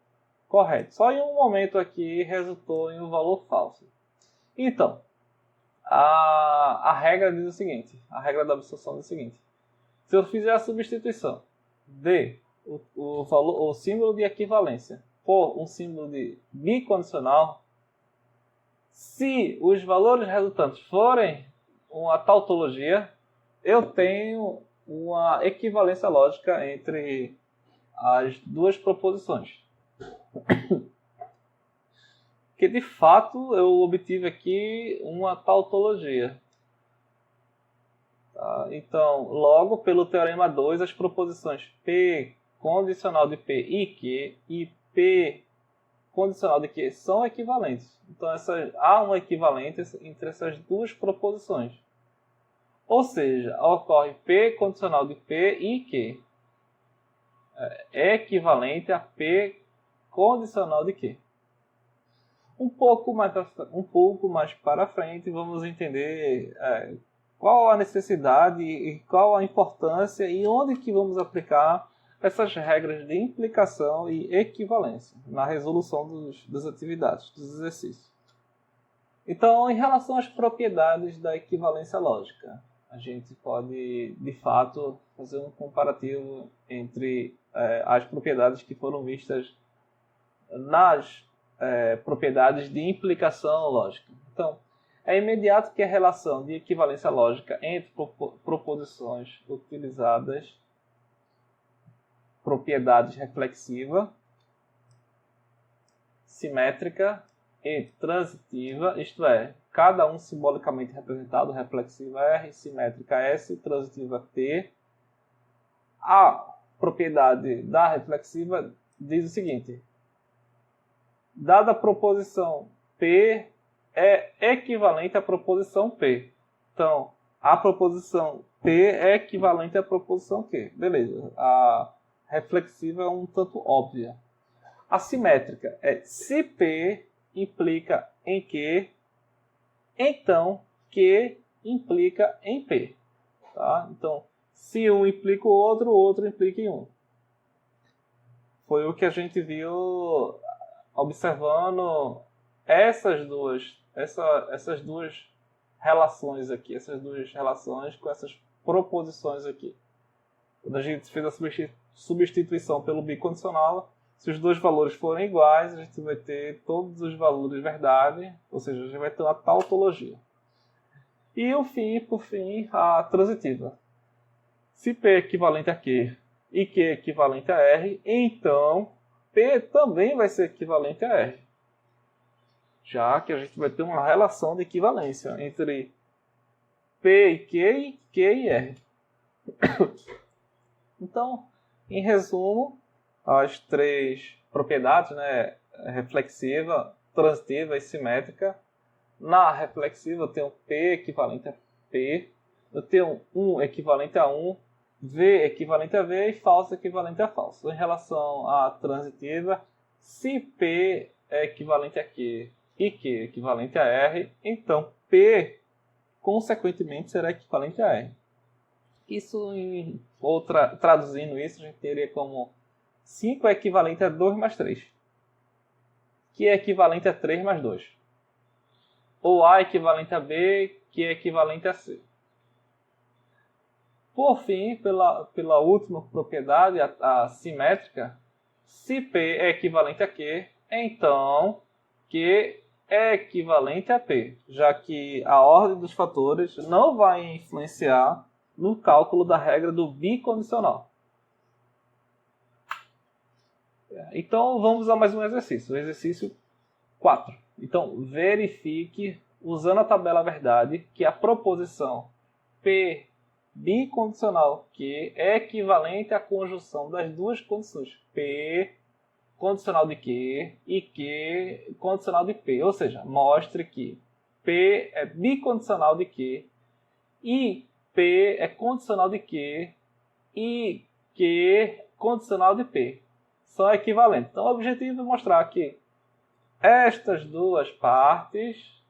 Correto. Só em um momento aqui resultou em um valor falso. Então, a regra diz o seguinte, a regra da absorção diz o seguinte: se eu fizer a substituição de o símbolo de equivalência por um símbolo de bicondicional, se os valores resultantes forem uma tautologia, eu tenho uma equivalência lógica entre as duas proposições. Que de fato eu obtive aqui uma tautologia. Tá? Então, logo pelo teorema 2, as proposições P condicional de P e Q e P condicional de Q são equivalentes. Então há uma equivalência entre essas duas proposições. Ou seja, ocorre P condicional de P e Q é equivalente a P condicional de Q. Um pouco mais para frente, vamos entender qual a necessidade e qual a importância e onde que vamos aplicar essas regras de implicação e equivalência na resolução das atividades, dos exercícios. Então, em relação às propriedades da equivalência lógica, a gente pode, de fato, fazer um comparativo entre as propriedades que foram vistas nas propriedades de implicação lógica. Então, é imediato que a relação de equivalência lógica entre proposições utilizadas, propriedades reflexiva, simétrica e transitiva, isto é, cada um simbolicamente representado, reflexiva R, simétrica S, transitiva T. A propriedade da reflexiva diz o seguinte: dada a proposição P é equivalente à proposição P. Então, a proposição P é equivalente à proposição Q. Beleza. A reflexiva é um tanto óbvia. A simétrica é se P implica em Q, então Q implica em P. Tá? Então, se um implica o outro implica em um. Foi o que a gente viu observando essas duas relações aqui, essas duas relações com essas proposições aqui. Quando a gente fez a substituição pelo bicondicional, se os dois valores forem iguais, a gente vai ter todos os valores verdade, ou seja, a gente vai ter uma tautologia. E por fim, a transitiva. Se P é equivalente a Q e Q é equivalente a R, então P também vai ser equivalente a R. já que a gente vai ter uma relação de equivalência entre P e Q e R. Então, em resumo, as três propriedades, né, reflexiva, transitiva e simétrica. Na reflexiva eu tenho P equivalente a P, eu tenho 1 equivalente a 1, V equivalente a V e falso equivalente a falso. Em relação à transitiva, se P é equivalente a Q e Q é equivalente a R, então P, consequentemente, será equivalente a R. Isso, traduzindo isso, a gente teria como 5 é equivalente a 2 mais 3, que é equivalente a 3 mais 2. Ou A é equivalente a B, que é equivalente a C. Por fim, pela última propriedade, a simétrica, se P é equivalente a Q, então Q é equivalente a P, já que a ordem dos fatores não vai influenciar no cálculo da regra do bicondicional. Então, vamos a mais um exercício. O exercício 4. Então, verifique, usando a tabela verdade, que a proposição P bicondicional Q é equivalente à conjunção das duas condições. P condicional de Q e Q condicional de P. Ou seja, mostre que P é bicondicional de Q e P é condicional de Q e Q condicional de P. São equivalentes. Então, o objetivo é mostrar que estas duas partes,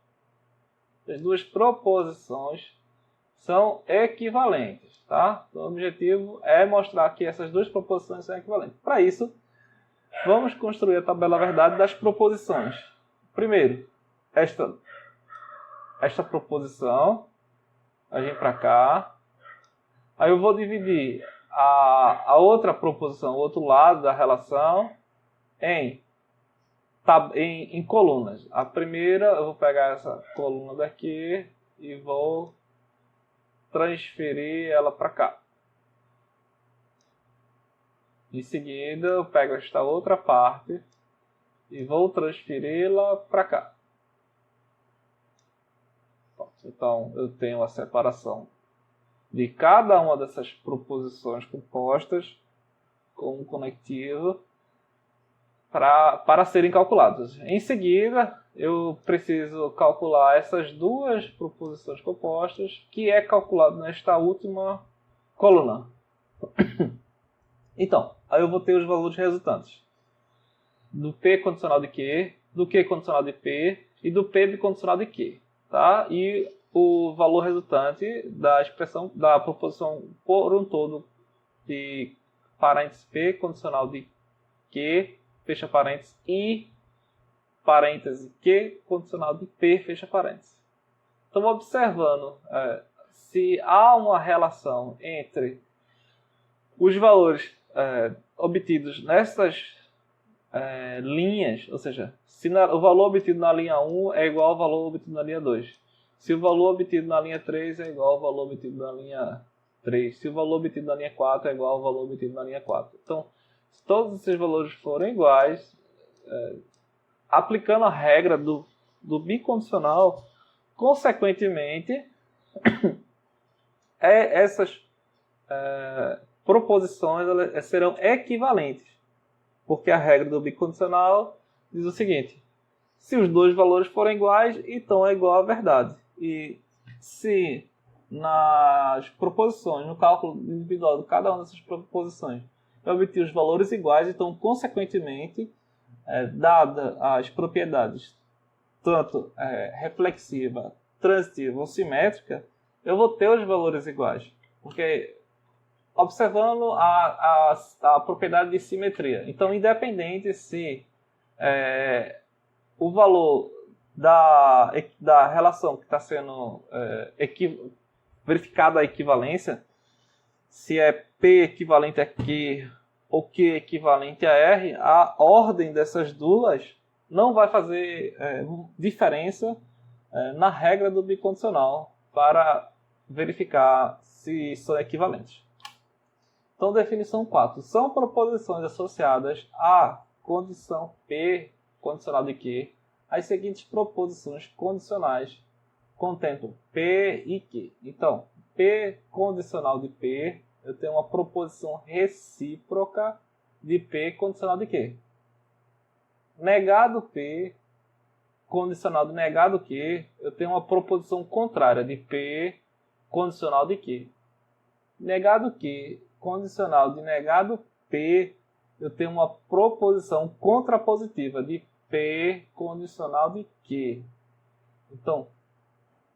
as duas proposições, são equivalentes. Tá? Então, o objetivo é mostrar que essas duas proposições são equivalentes. Para isso, vamos construir a tabela verdade das proposições. Primeiro, esta proposição. A gente para cá. Aí eu vou dividir a outra proposição, o outro lado da relação, em colunas. A primeira, eu vou pegar essa coluna daqui e vou transferir ela para cá. Em seguida, eu pego esta outra parte e vou transferi-la para cá. Então, eu tenho a separação de cada uma dessas proposições compostas com um conectivo para serem calculadas. Em seguida, eu preciso calcular essas duas proposições compostas, que é calculado nesta última coluna. Então, aí eu vou ter os valores resultantes do P condicional de Q, do Q condicional de P e do P bicondicional de Q. Tá? E o valor resultante da expressão da proposição por um todo de parênteses P condicional de Q, fecha parênteses, e parênteses Q condicional de P, fecha parênteses. Então, observando se há uma relação entre os valores obtidos nessas linhas, ou seja, se o valor obtido na linha 1 é igual ao valor obtido na linha 2. Se o valor obtido na linha 3 é igual ao valor obtido na linha 3. Se o valor obtido na linha 4 é igual ao valor obtido na linha 4. Então, se todos esses valores forem iguais, aplicando a regra do bicondicional, consequentemente, essas proposições elas serão equivalentes. Porque a regra do bicondicional diz o seguinte: se os dois valores forem iguais, então é igual à verdade. E se nas proposições, no cálculo individual de cada uma dessas proposições, eu obter os valores iguais, então, consequentemente, dadas as propriedades tanto reflexiva, transitiva ou simétrica, eu vou ter os valores iguais. Porque observando a propriedade de simetria. Então, independente se o valor da relação que está sendo verificada a equivalência, se é P equivalente a Q ou Q equivalente a R, a ordem dessas duas não vai fazer diferença na regra do bicondicional para verificar se são equivalentes. Então, definição 4. São proposições associadas à condição P condicional de Q, as seguintes proposições condicionais contemplam P e Q. Então, P condicional de P, eu tenho uma proposição recíproca de P condicional de Q. Negado P condicional de negado Q, eu tenho uma proposição contrária de P condicional de Q. Negado Q condicional de negado P, eu tenho uma proposição contrapositiva de P condicional de Q. Então,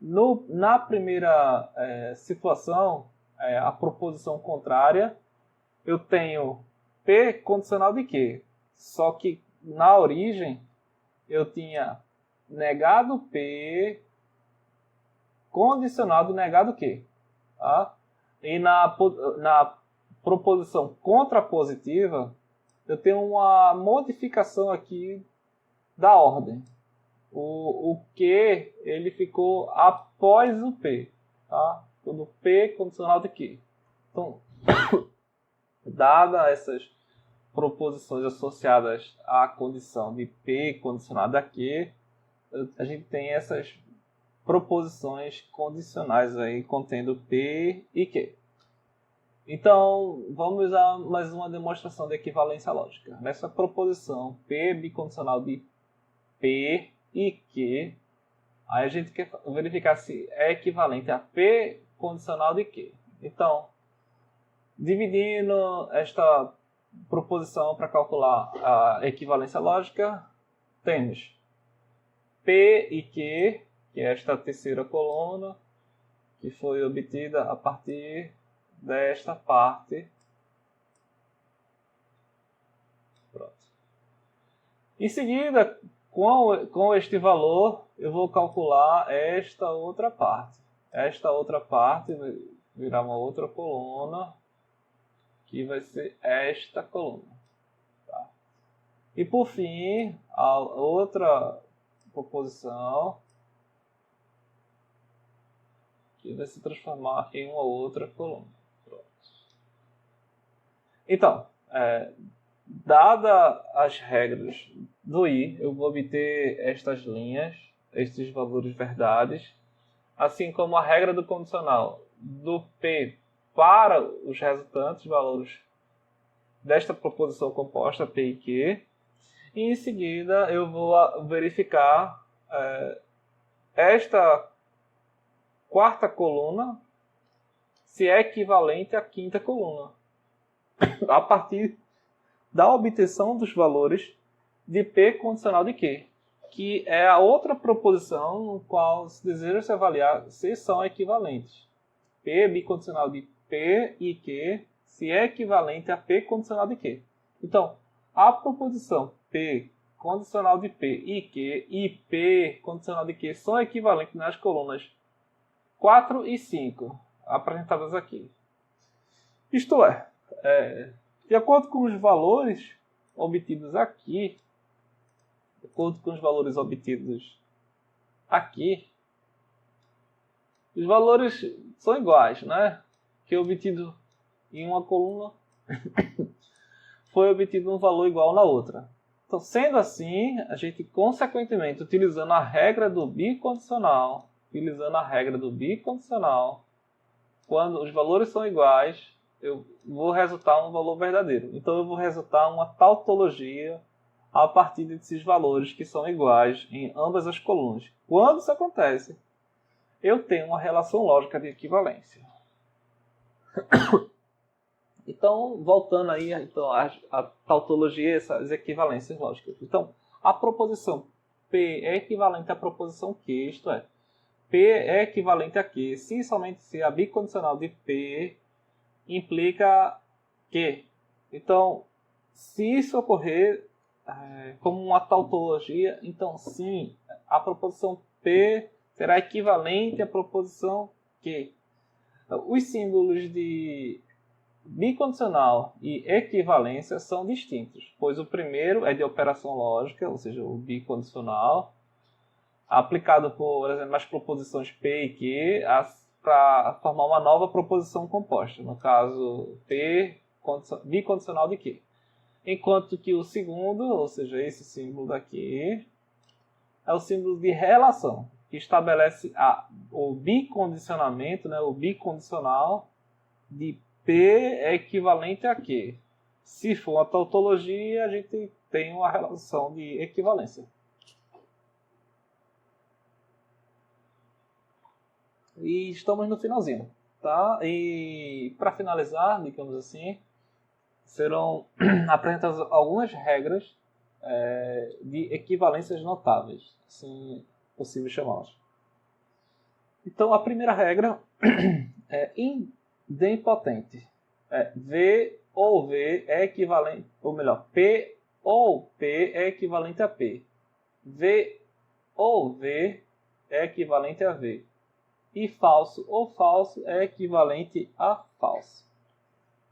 na primeira situação, a proposição contrária, eu tenho P condicional de Q. Só que na origem eu tinha negado P condicional de negado Q. Tá? E na proposição contrapositiva, eu tenho uma modificação aqui da ordem. O Q ele ficou após o P. Tá? Do P condicional de Q. Então, dadas essas proposições associadas à condição de P condicionado a Q, a gente tem essas proposições condicionais aí contendo P e Q. Então, vamos a mais uma demonstração de equivalência lógica. Nessa proposição P bicondicional de P e Q, aí a gente quer verificar se é equivalente a P condicional de Q. Então, dividindo esta proposição para calcular a equivalência lógica, temos P e Q, que é esta terceira coluna, que foi obtida a partir desta parte. Pronto. Em seguida, com este valor, eu vou calcular esta outra parte. Esta outra parte vai virar uma outra coluna, que vai ser esta coluna. Tá? E por fim, a outra proposição, que vai se transformar em uma outra coluna. Pronto. Então, dadas as regras do I, eu vou obter estas linhas, estes valores verdades, assim como a regra do condicional do P para os resultantes valores desta proposição composta P e Q. E em seguida eu vou verificar esta quarta coluna se é equivalente à quinta coluna, a partir da obtenção dos valores de P condicional de Q, que é a outra proposição no qual se deseja se avaliar se são equivalentes. P bicondicional de P e Q se é equivalente a P condicional de Q. Então, a proposição P condicional de P e Q e P condicional de Q são equivalentes nas colunas 4 e 5, apresentadas aqui. Isto é, de acordo com os valores obtidos aqui, os valores são iguais, né? Que é obtido em uma coluna foi obtido um valor igual na outra. Então, sendo assim, a gente, consequentemente, utilizando a regra do bicondicional, quando os valores são iguais, eu vou resultar um valor verdadeiro. Então, eu vou resultar uma tautologia a partir desses valores que são iguais em ambas as colunas. Quando isso acontece, eu tenho uma relação lógica de equivalência. Então, voltando aí a tautologia, essas equivalências lógicas. Então, a proposição P é equivalente à proposição Q, isto é, P é equivalente a Q, se somente se a bicondicional de P implica Q. Então, se isso ocorrer como uma tautologia, então sim, a proposição P será equivalente à proposição Q. Os símbolos de bicondicional e equivalência são distintos, pois o primeiro é de operação lógica, ou seja, o bicondicional, aplicado, por exemplo, nas proposições P e Q para formar uma nova proposição composta, no caso P bicondicional de Q. Enquanto que o segundo, ou seja, esse símbolo daqui, é o símbolo de relação, que estabelece o bicondicionamento, né, o bicondicional de P é equivalente a Q. Se for uma tautologia, a gente tem uma relação de equivalência. E estamos no finalzinho, tá? E para finalizar, digamos assim, serão apresentadas algumas regras de equivalências notáveis, assim possível chamá-las. Então, a primeira regra é idempotente. V ou V é equivalente, ou melhor, P ou P é equivalente a P. V ou V é equivalente a V. E falso ou falso é equivalente a falso.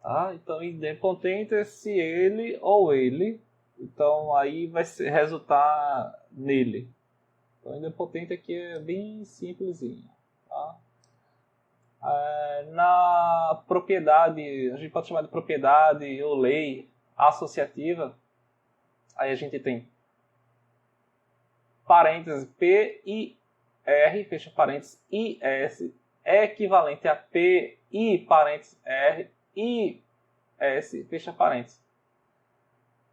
Tá? Então, idempotente é se ele ou ele. Então, aí vai resultar nele. Então, idempotente aqui é bem simplesinho. Tá? Na propriedade, a gente pode chamar de propriedade ou lei associativa. Aí a gente tem parênteses P e R, fecha parênteses, I, S, é equivalente a P, I, parênteses, R, I, S, fecha parênteses.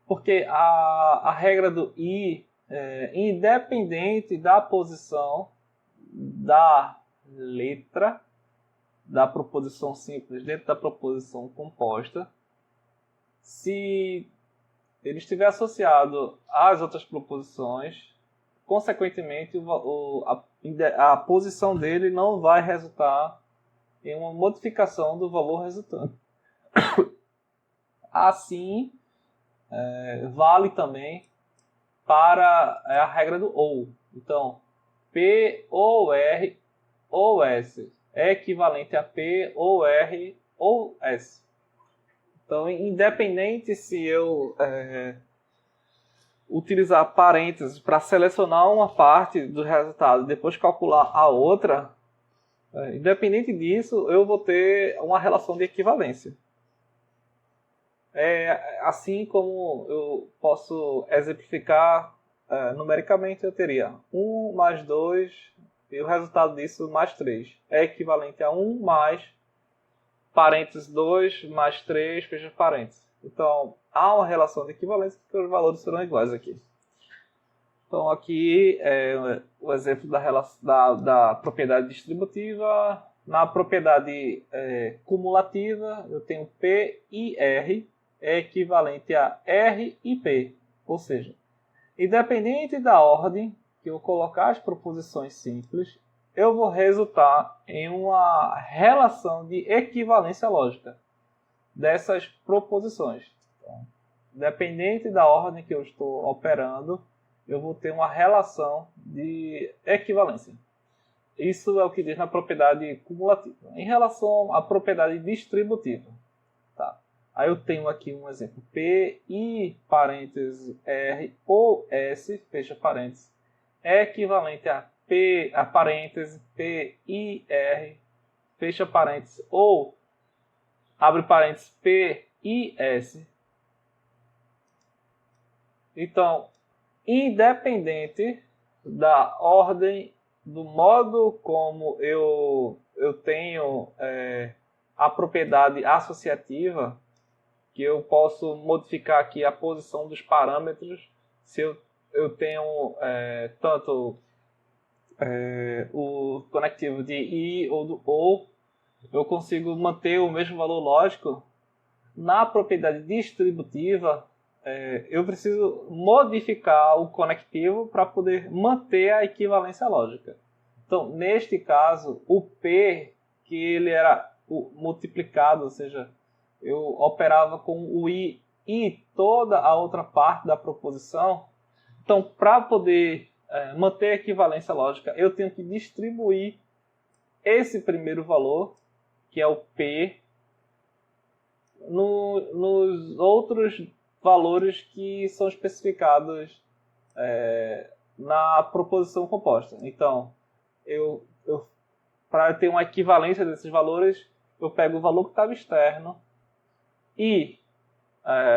Porque a regra do I, independente da posição da letra da proposição simples dentro da proposição composta, se ele estiver associado às outras proposições, consequentemente a posição dele não vai resultar em uma modificação do valor resultante. Assim, vale também para a regra do ou. Então, P ou R ou S é equivalente a P ou R ou S. Então, independente se eu utilizar parênteses para selecionar uma parte do resultado e depois calcular a outra, independente disso, eu vou ter uma relação de equivalência. Assim como eu posso exemplificar numericamente, eu teria 1 mais 2 e o resultado disso mais 3. É equivalente a 1 mais parênteses 2 mais 3, fecha parênteses. Então, há uma relação de equivalência porque os valores serão iguais aqui. Então, aqui é o exemplo da propriedade distributiva. Na propriedade cumulativa, eu tenho P e R é equivalente a R e P. Ou seja, independente da ordem que eu colocar as proposições simples, eu vou resultar em uma relação de equivalência lógica dessas proposições. Então, independente da ordem que eu estou operando, eu vou ter uma relação de equivalência. Isso é o que diz na propriedade cumulativa. Em relação à propriedade distributiva, tá? Aí eu tenho aqui um exemplo. P, I, parênteses, R ou S, fecha parênteses, é equivalente a P, a parênteses, P, I, R, fecha parênteses, ou abre parênteses, P, I, S. Então, independente da ordem, do modo como eu tenho a propriedade associativa, que eu posso modificar aqui a posição dos parâmetros, se eu tenho tanto o conectivo de I ou do OU, eu consigo manter o mesmo valor lógico. Na propriedade distributiva, eu preciso modificar o conectivo para poder manter a equivalência lógica. Então, neste caso, o P, que ele era multiplicado, ou seja, eu operava com o I e toda a outra parte da proposição. Então, para poder manter a equivalência lógica, eu tenho que distribuir esse primeiro valor, que é o P, nos outros valores que são especificados na proposição composta. Então, para ter uma equivalência desses valores, eu pego o valor que estava externo e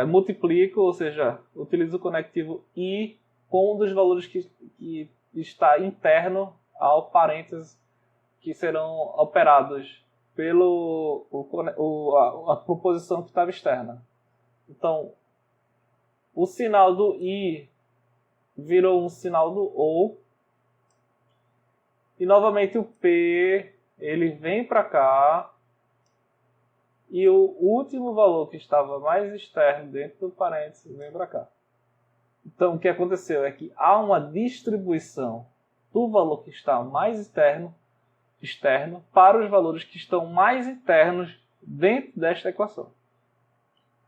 multiplico, ou seja, utilizo o conectivo I com um dos valores que está interno ao parênteses que serão operados pelo a proposição que estava externa. Então, o sinal do I virou um sinal do OU. E novamente o P, ele vem para cá. E o último valor que estava mais externo dentro do parênteses vem para cá. Então o que aconteceu é que há uma distribuição do valor que está mais externo para os valores que estão mais internos dentro desta equação.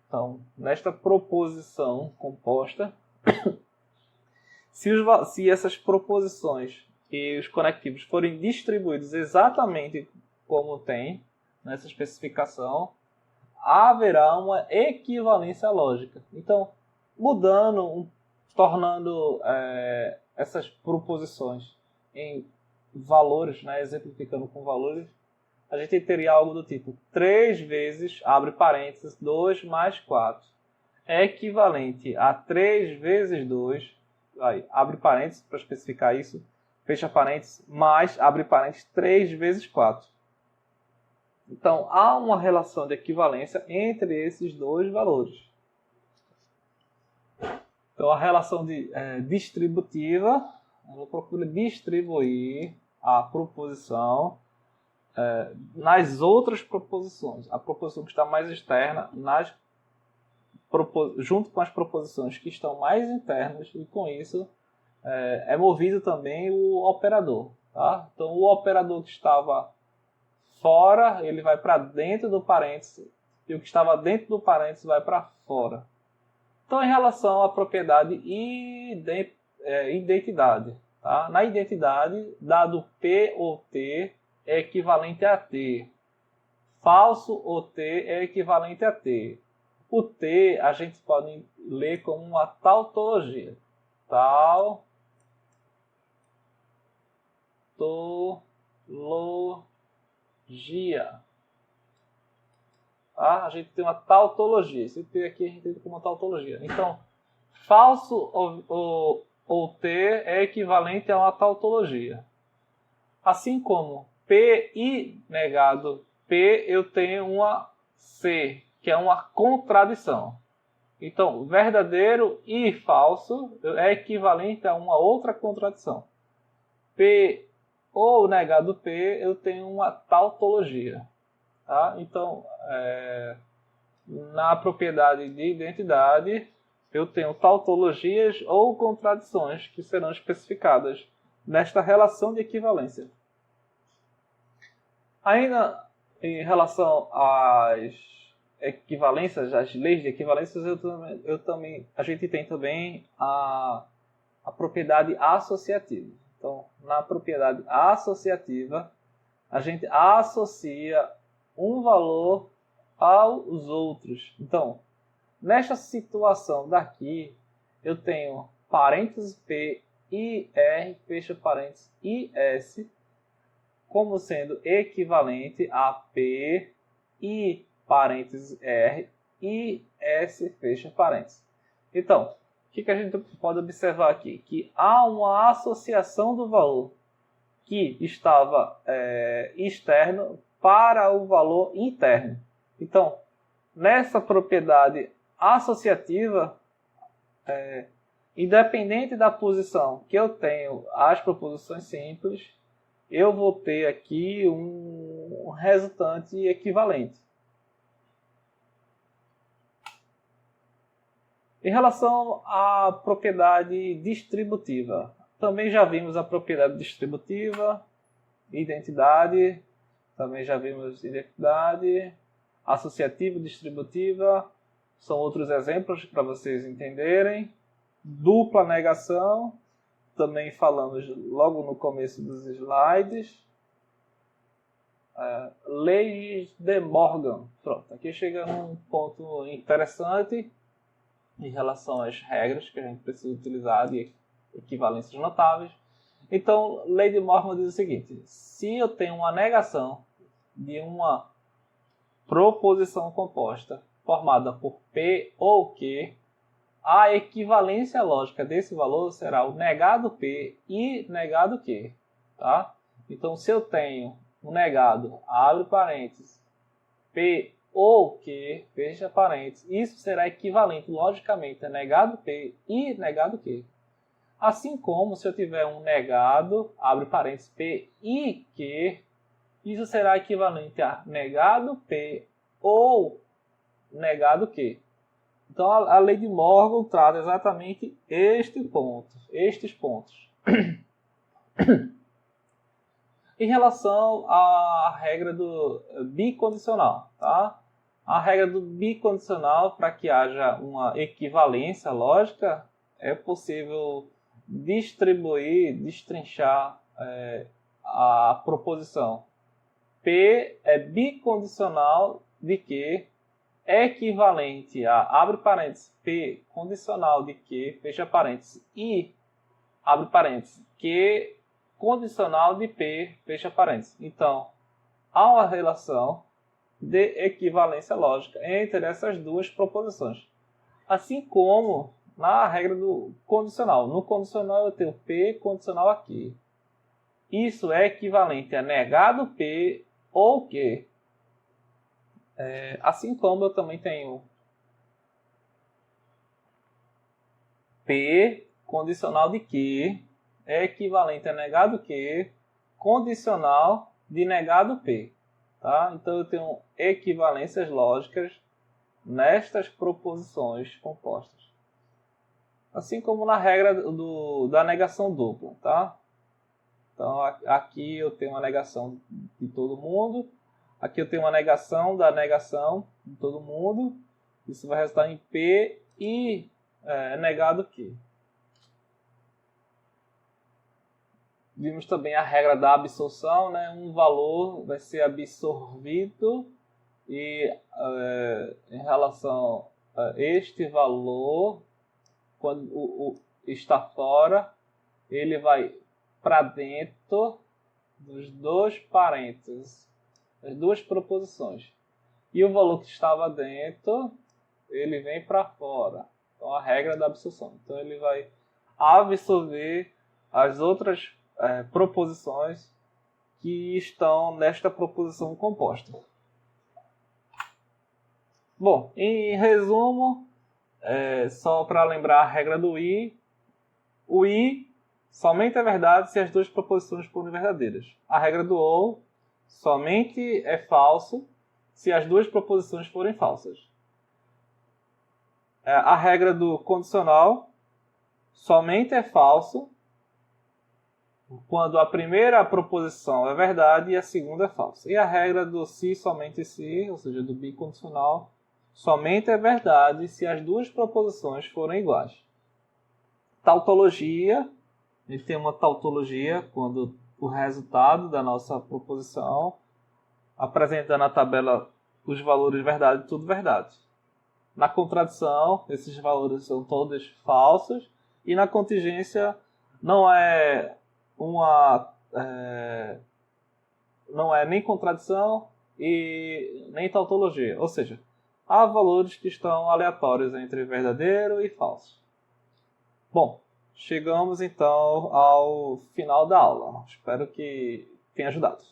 Então, nesta proposição composta, se essas proposições e os conectivos forem distribuídos exatamente como tem nessa especificação, haverá uma equivalência lógica. Então, tornando essas proposições em valores, né, exemplificando com valores, a gente teria algo do tipo 3 vezes, abre parênteses, 2 mais 4 é equivalente a 3 vezes 2, aí, abre parênteses para especificar isso, fecha parênteses, mais, abre parênteses, 3 vezes 4. Então, há uma relação de equivalência entre esses dois valores. Então, a relação distributiva, ela procura distribuir a proposição nas outras proposições. A proposição que está mais externa junto com as proposições que estão mais internas, e com isso é movido também o operador. Tá? Então, o operador que estava fora, ele vai para dentro do parênteses, e o que estava dentro do parênteses vai para fora. Então, em relação à propriedade identidade, tá? Na identidade, dado P ou T é equivalente a T. Falso ou T é equivalente a T. O T a gente pode ler como uma tautologia. Tautologia. Tá? A gente tem uma tautologia. Esse T aqui a gente tem como uma tautologia. Então, falso ou T é equivalente a uma tautologia. Assim como P e negado P, eu tenho uma C, que é uma contradição. Então, verdadeiro e falso é equivalente a uma outra contradição. P ou negado P, eu tenho uma tautologia. Tá? Então, na propriedade de identidade, eu tenho tautologias ou contradições que serão especificadas nesta relação de equivalência. Ainda em relação às equivalências, às leis de equivalências, a gente tem também a propriedade associativa. Então, na propriedade associativa, a gente associa um valor aos outros. Então, nesta situação daqui, eu tenho parênteses P e R, fecha parênteses e S, como sendo equivalente a P e parênteses R e S, fecha parênteses. Então, o que a gente pode observar aqui? Que há uma associação do valor que estava externo para o valor interno. Então, nessa propriedade associativa, independente da posição que eu tenho às proposições simples, eu vou ter aqui um resultante equivalente. Em relação à propriedade distributiva, também já vimos a propriedade distributiva, identidade, também já vimos identidade, associativa, distributiva, são outros exemplos para vocês entenderem. Dupla negação, também falamos logo no começo dos slides. Leis de Morgan. Pronto, aqui chega num ponto interessante em relação às regras que a gente precisa utilizar de equivalências notáveis. Então, lei de Morgan diz o seguinte: se eu tenho uma negação de uma proposição composta formada por P ou Q, a equivalência lógica desse valor será o negado P e negado Q. Tá? Então, se eu tenho um negado, abre parênteses, P ou Q, fecha parênteses, isso será equivalente logicamente a negado P e negado Q. Assim como se eu tiver um negado, abre parênteses, P e Q, isso será equivalente a negado P ou negado Q. Então a lei de Morgan trata exatamente estes pontos. Em relação à regra do bicondicional, tá? A regra do bicondicional, para que haja uma equivalência lógica, é possível destrinchar a proposição. P é bicondicional de que é equivalente a, abre parênteses, P condicional de que, fecha parênteses, e, abre parênteses, que condicional de P, fecha parênteses. Então, há uma relação de equivalência lógica entre essas duas proposições. Assim como na regra do condicional. No condicional eu tenho P condicional aqui. Isso é equivalente a negado P ou Q. Assim como eu também tenho P condicional de Q é equivalente a negado Q condicional de negado P. Tá? Então eu tenho equivalências lógicas nestas proposições compostas. Assim como na regra da negação dupla. Tá? Então aqui eu tenho uma negação de todo mundo. Aqui eu tenho uma negação da negação de todo mundo. Isso vai resultar em P e negado Q. Vimos também a regra da absorção, né? Um valor vai ser absorvido e em relação a este valor, quando está fora, ele vai para dentro dos dois parênteses, das duas proposições. E o valor que estava dentro, ele vem para fora. Então, a regra da absorção. Então, ele vai absorver as outras proposições que estão nesta proposição composta. Bom, em resumo, só para lembrar a regra do I, o I somente é verdade se as duas proposições forem verdadeiras. A regra do OU somente é falso se as duas proposições forem falsas. A regra do condicional somente é falso quando a primeira proposição é verdade e a segunda é falsa. E a regra do se somente se, ou seja, do bicondicional, somente é verdade se as duas proposições forem iguais. Tautologia, a gente tem uma tautologia quando o resultado da nossa proposição apresenta na tabela os valores verdade e tudo verdade. Na contradição, esses valores são todos falsos e na contingência não é nem contradição e nem tautologia. Ou seja, há valores que estão aleatórios entre verdadeiro e falso. Bom, chegamos então ao final da aula. Espero que tenha ajudado.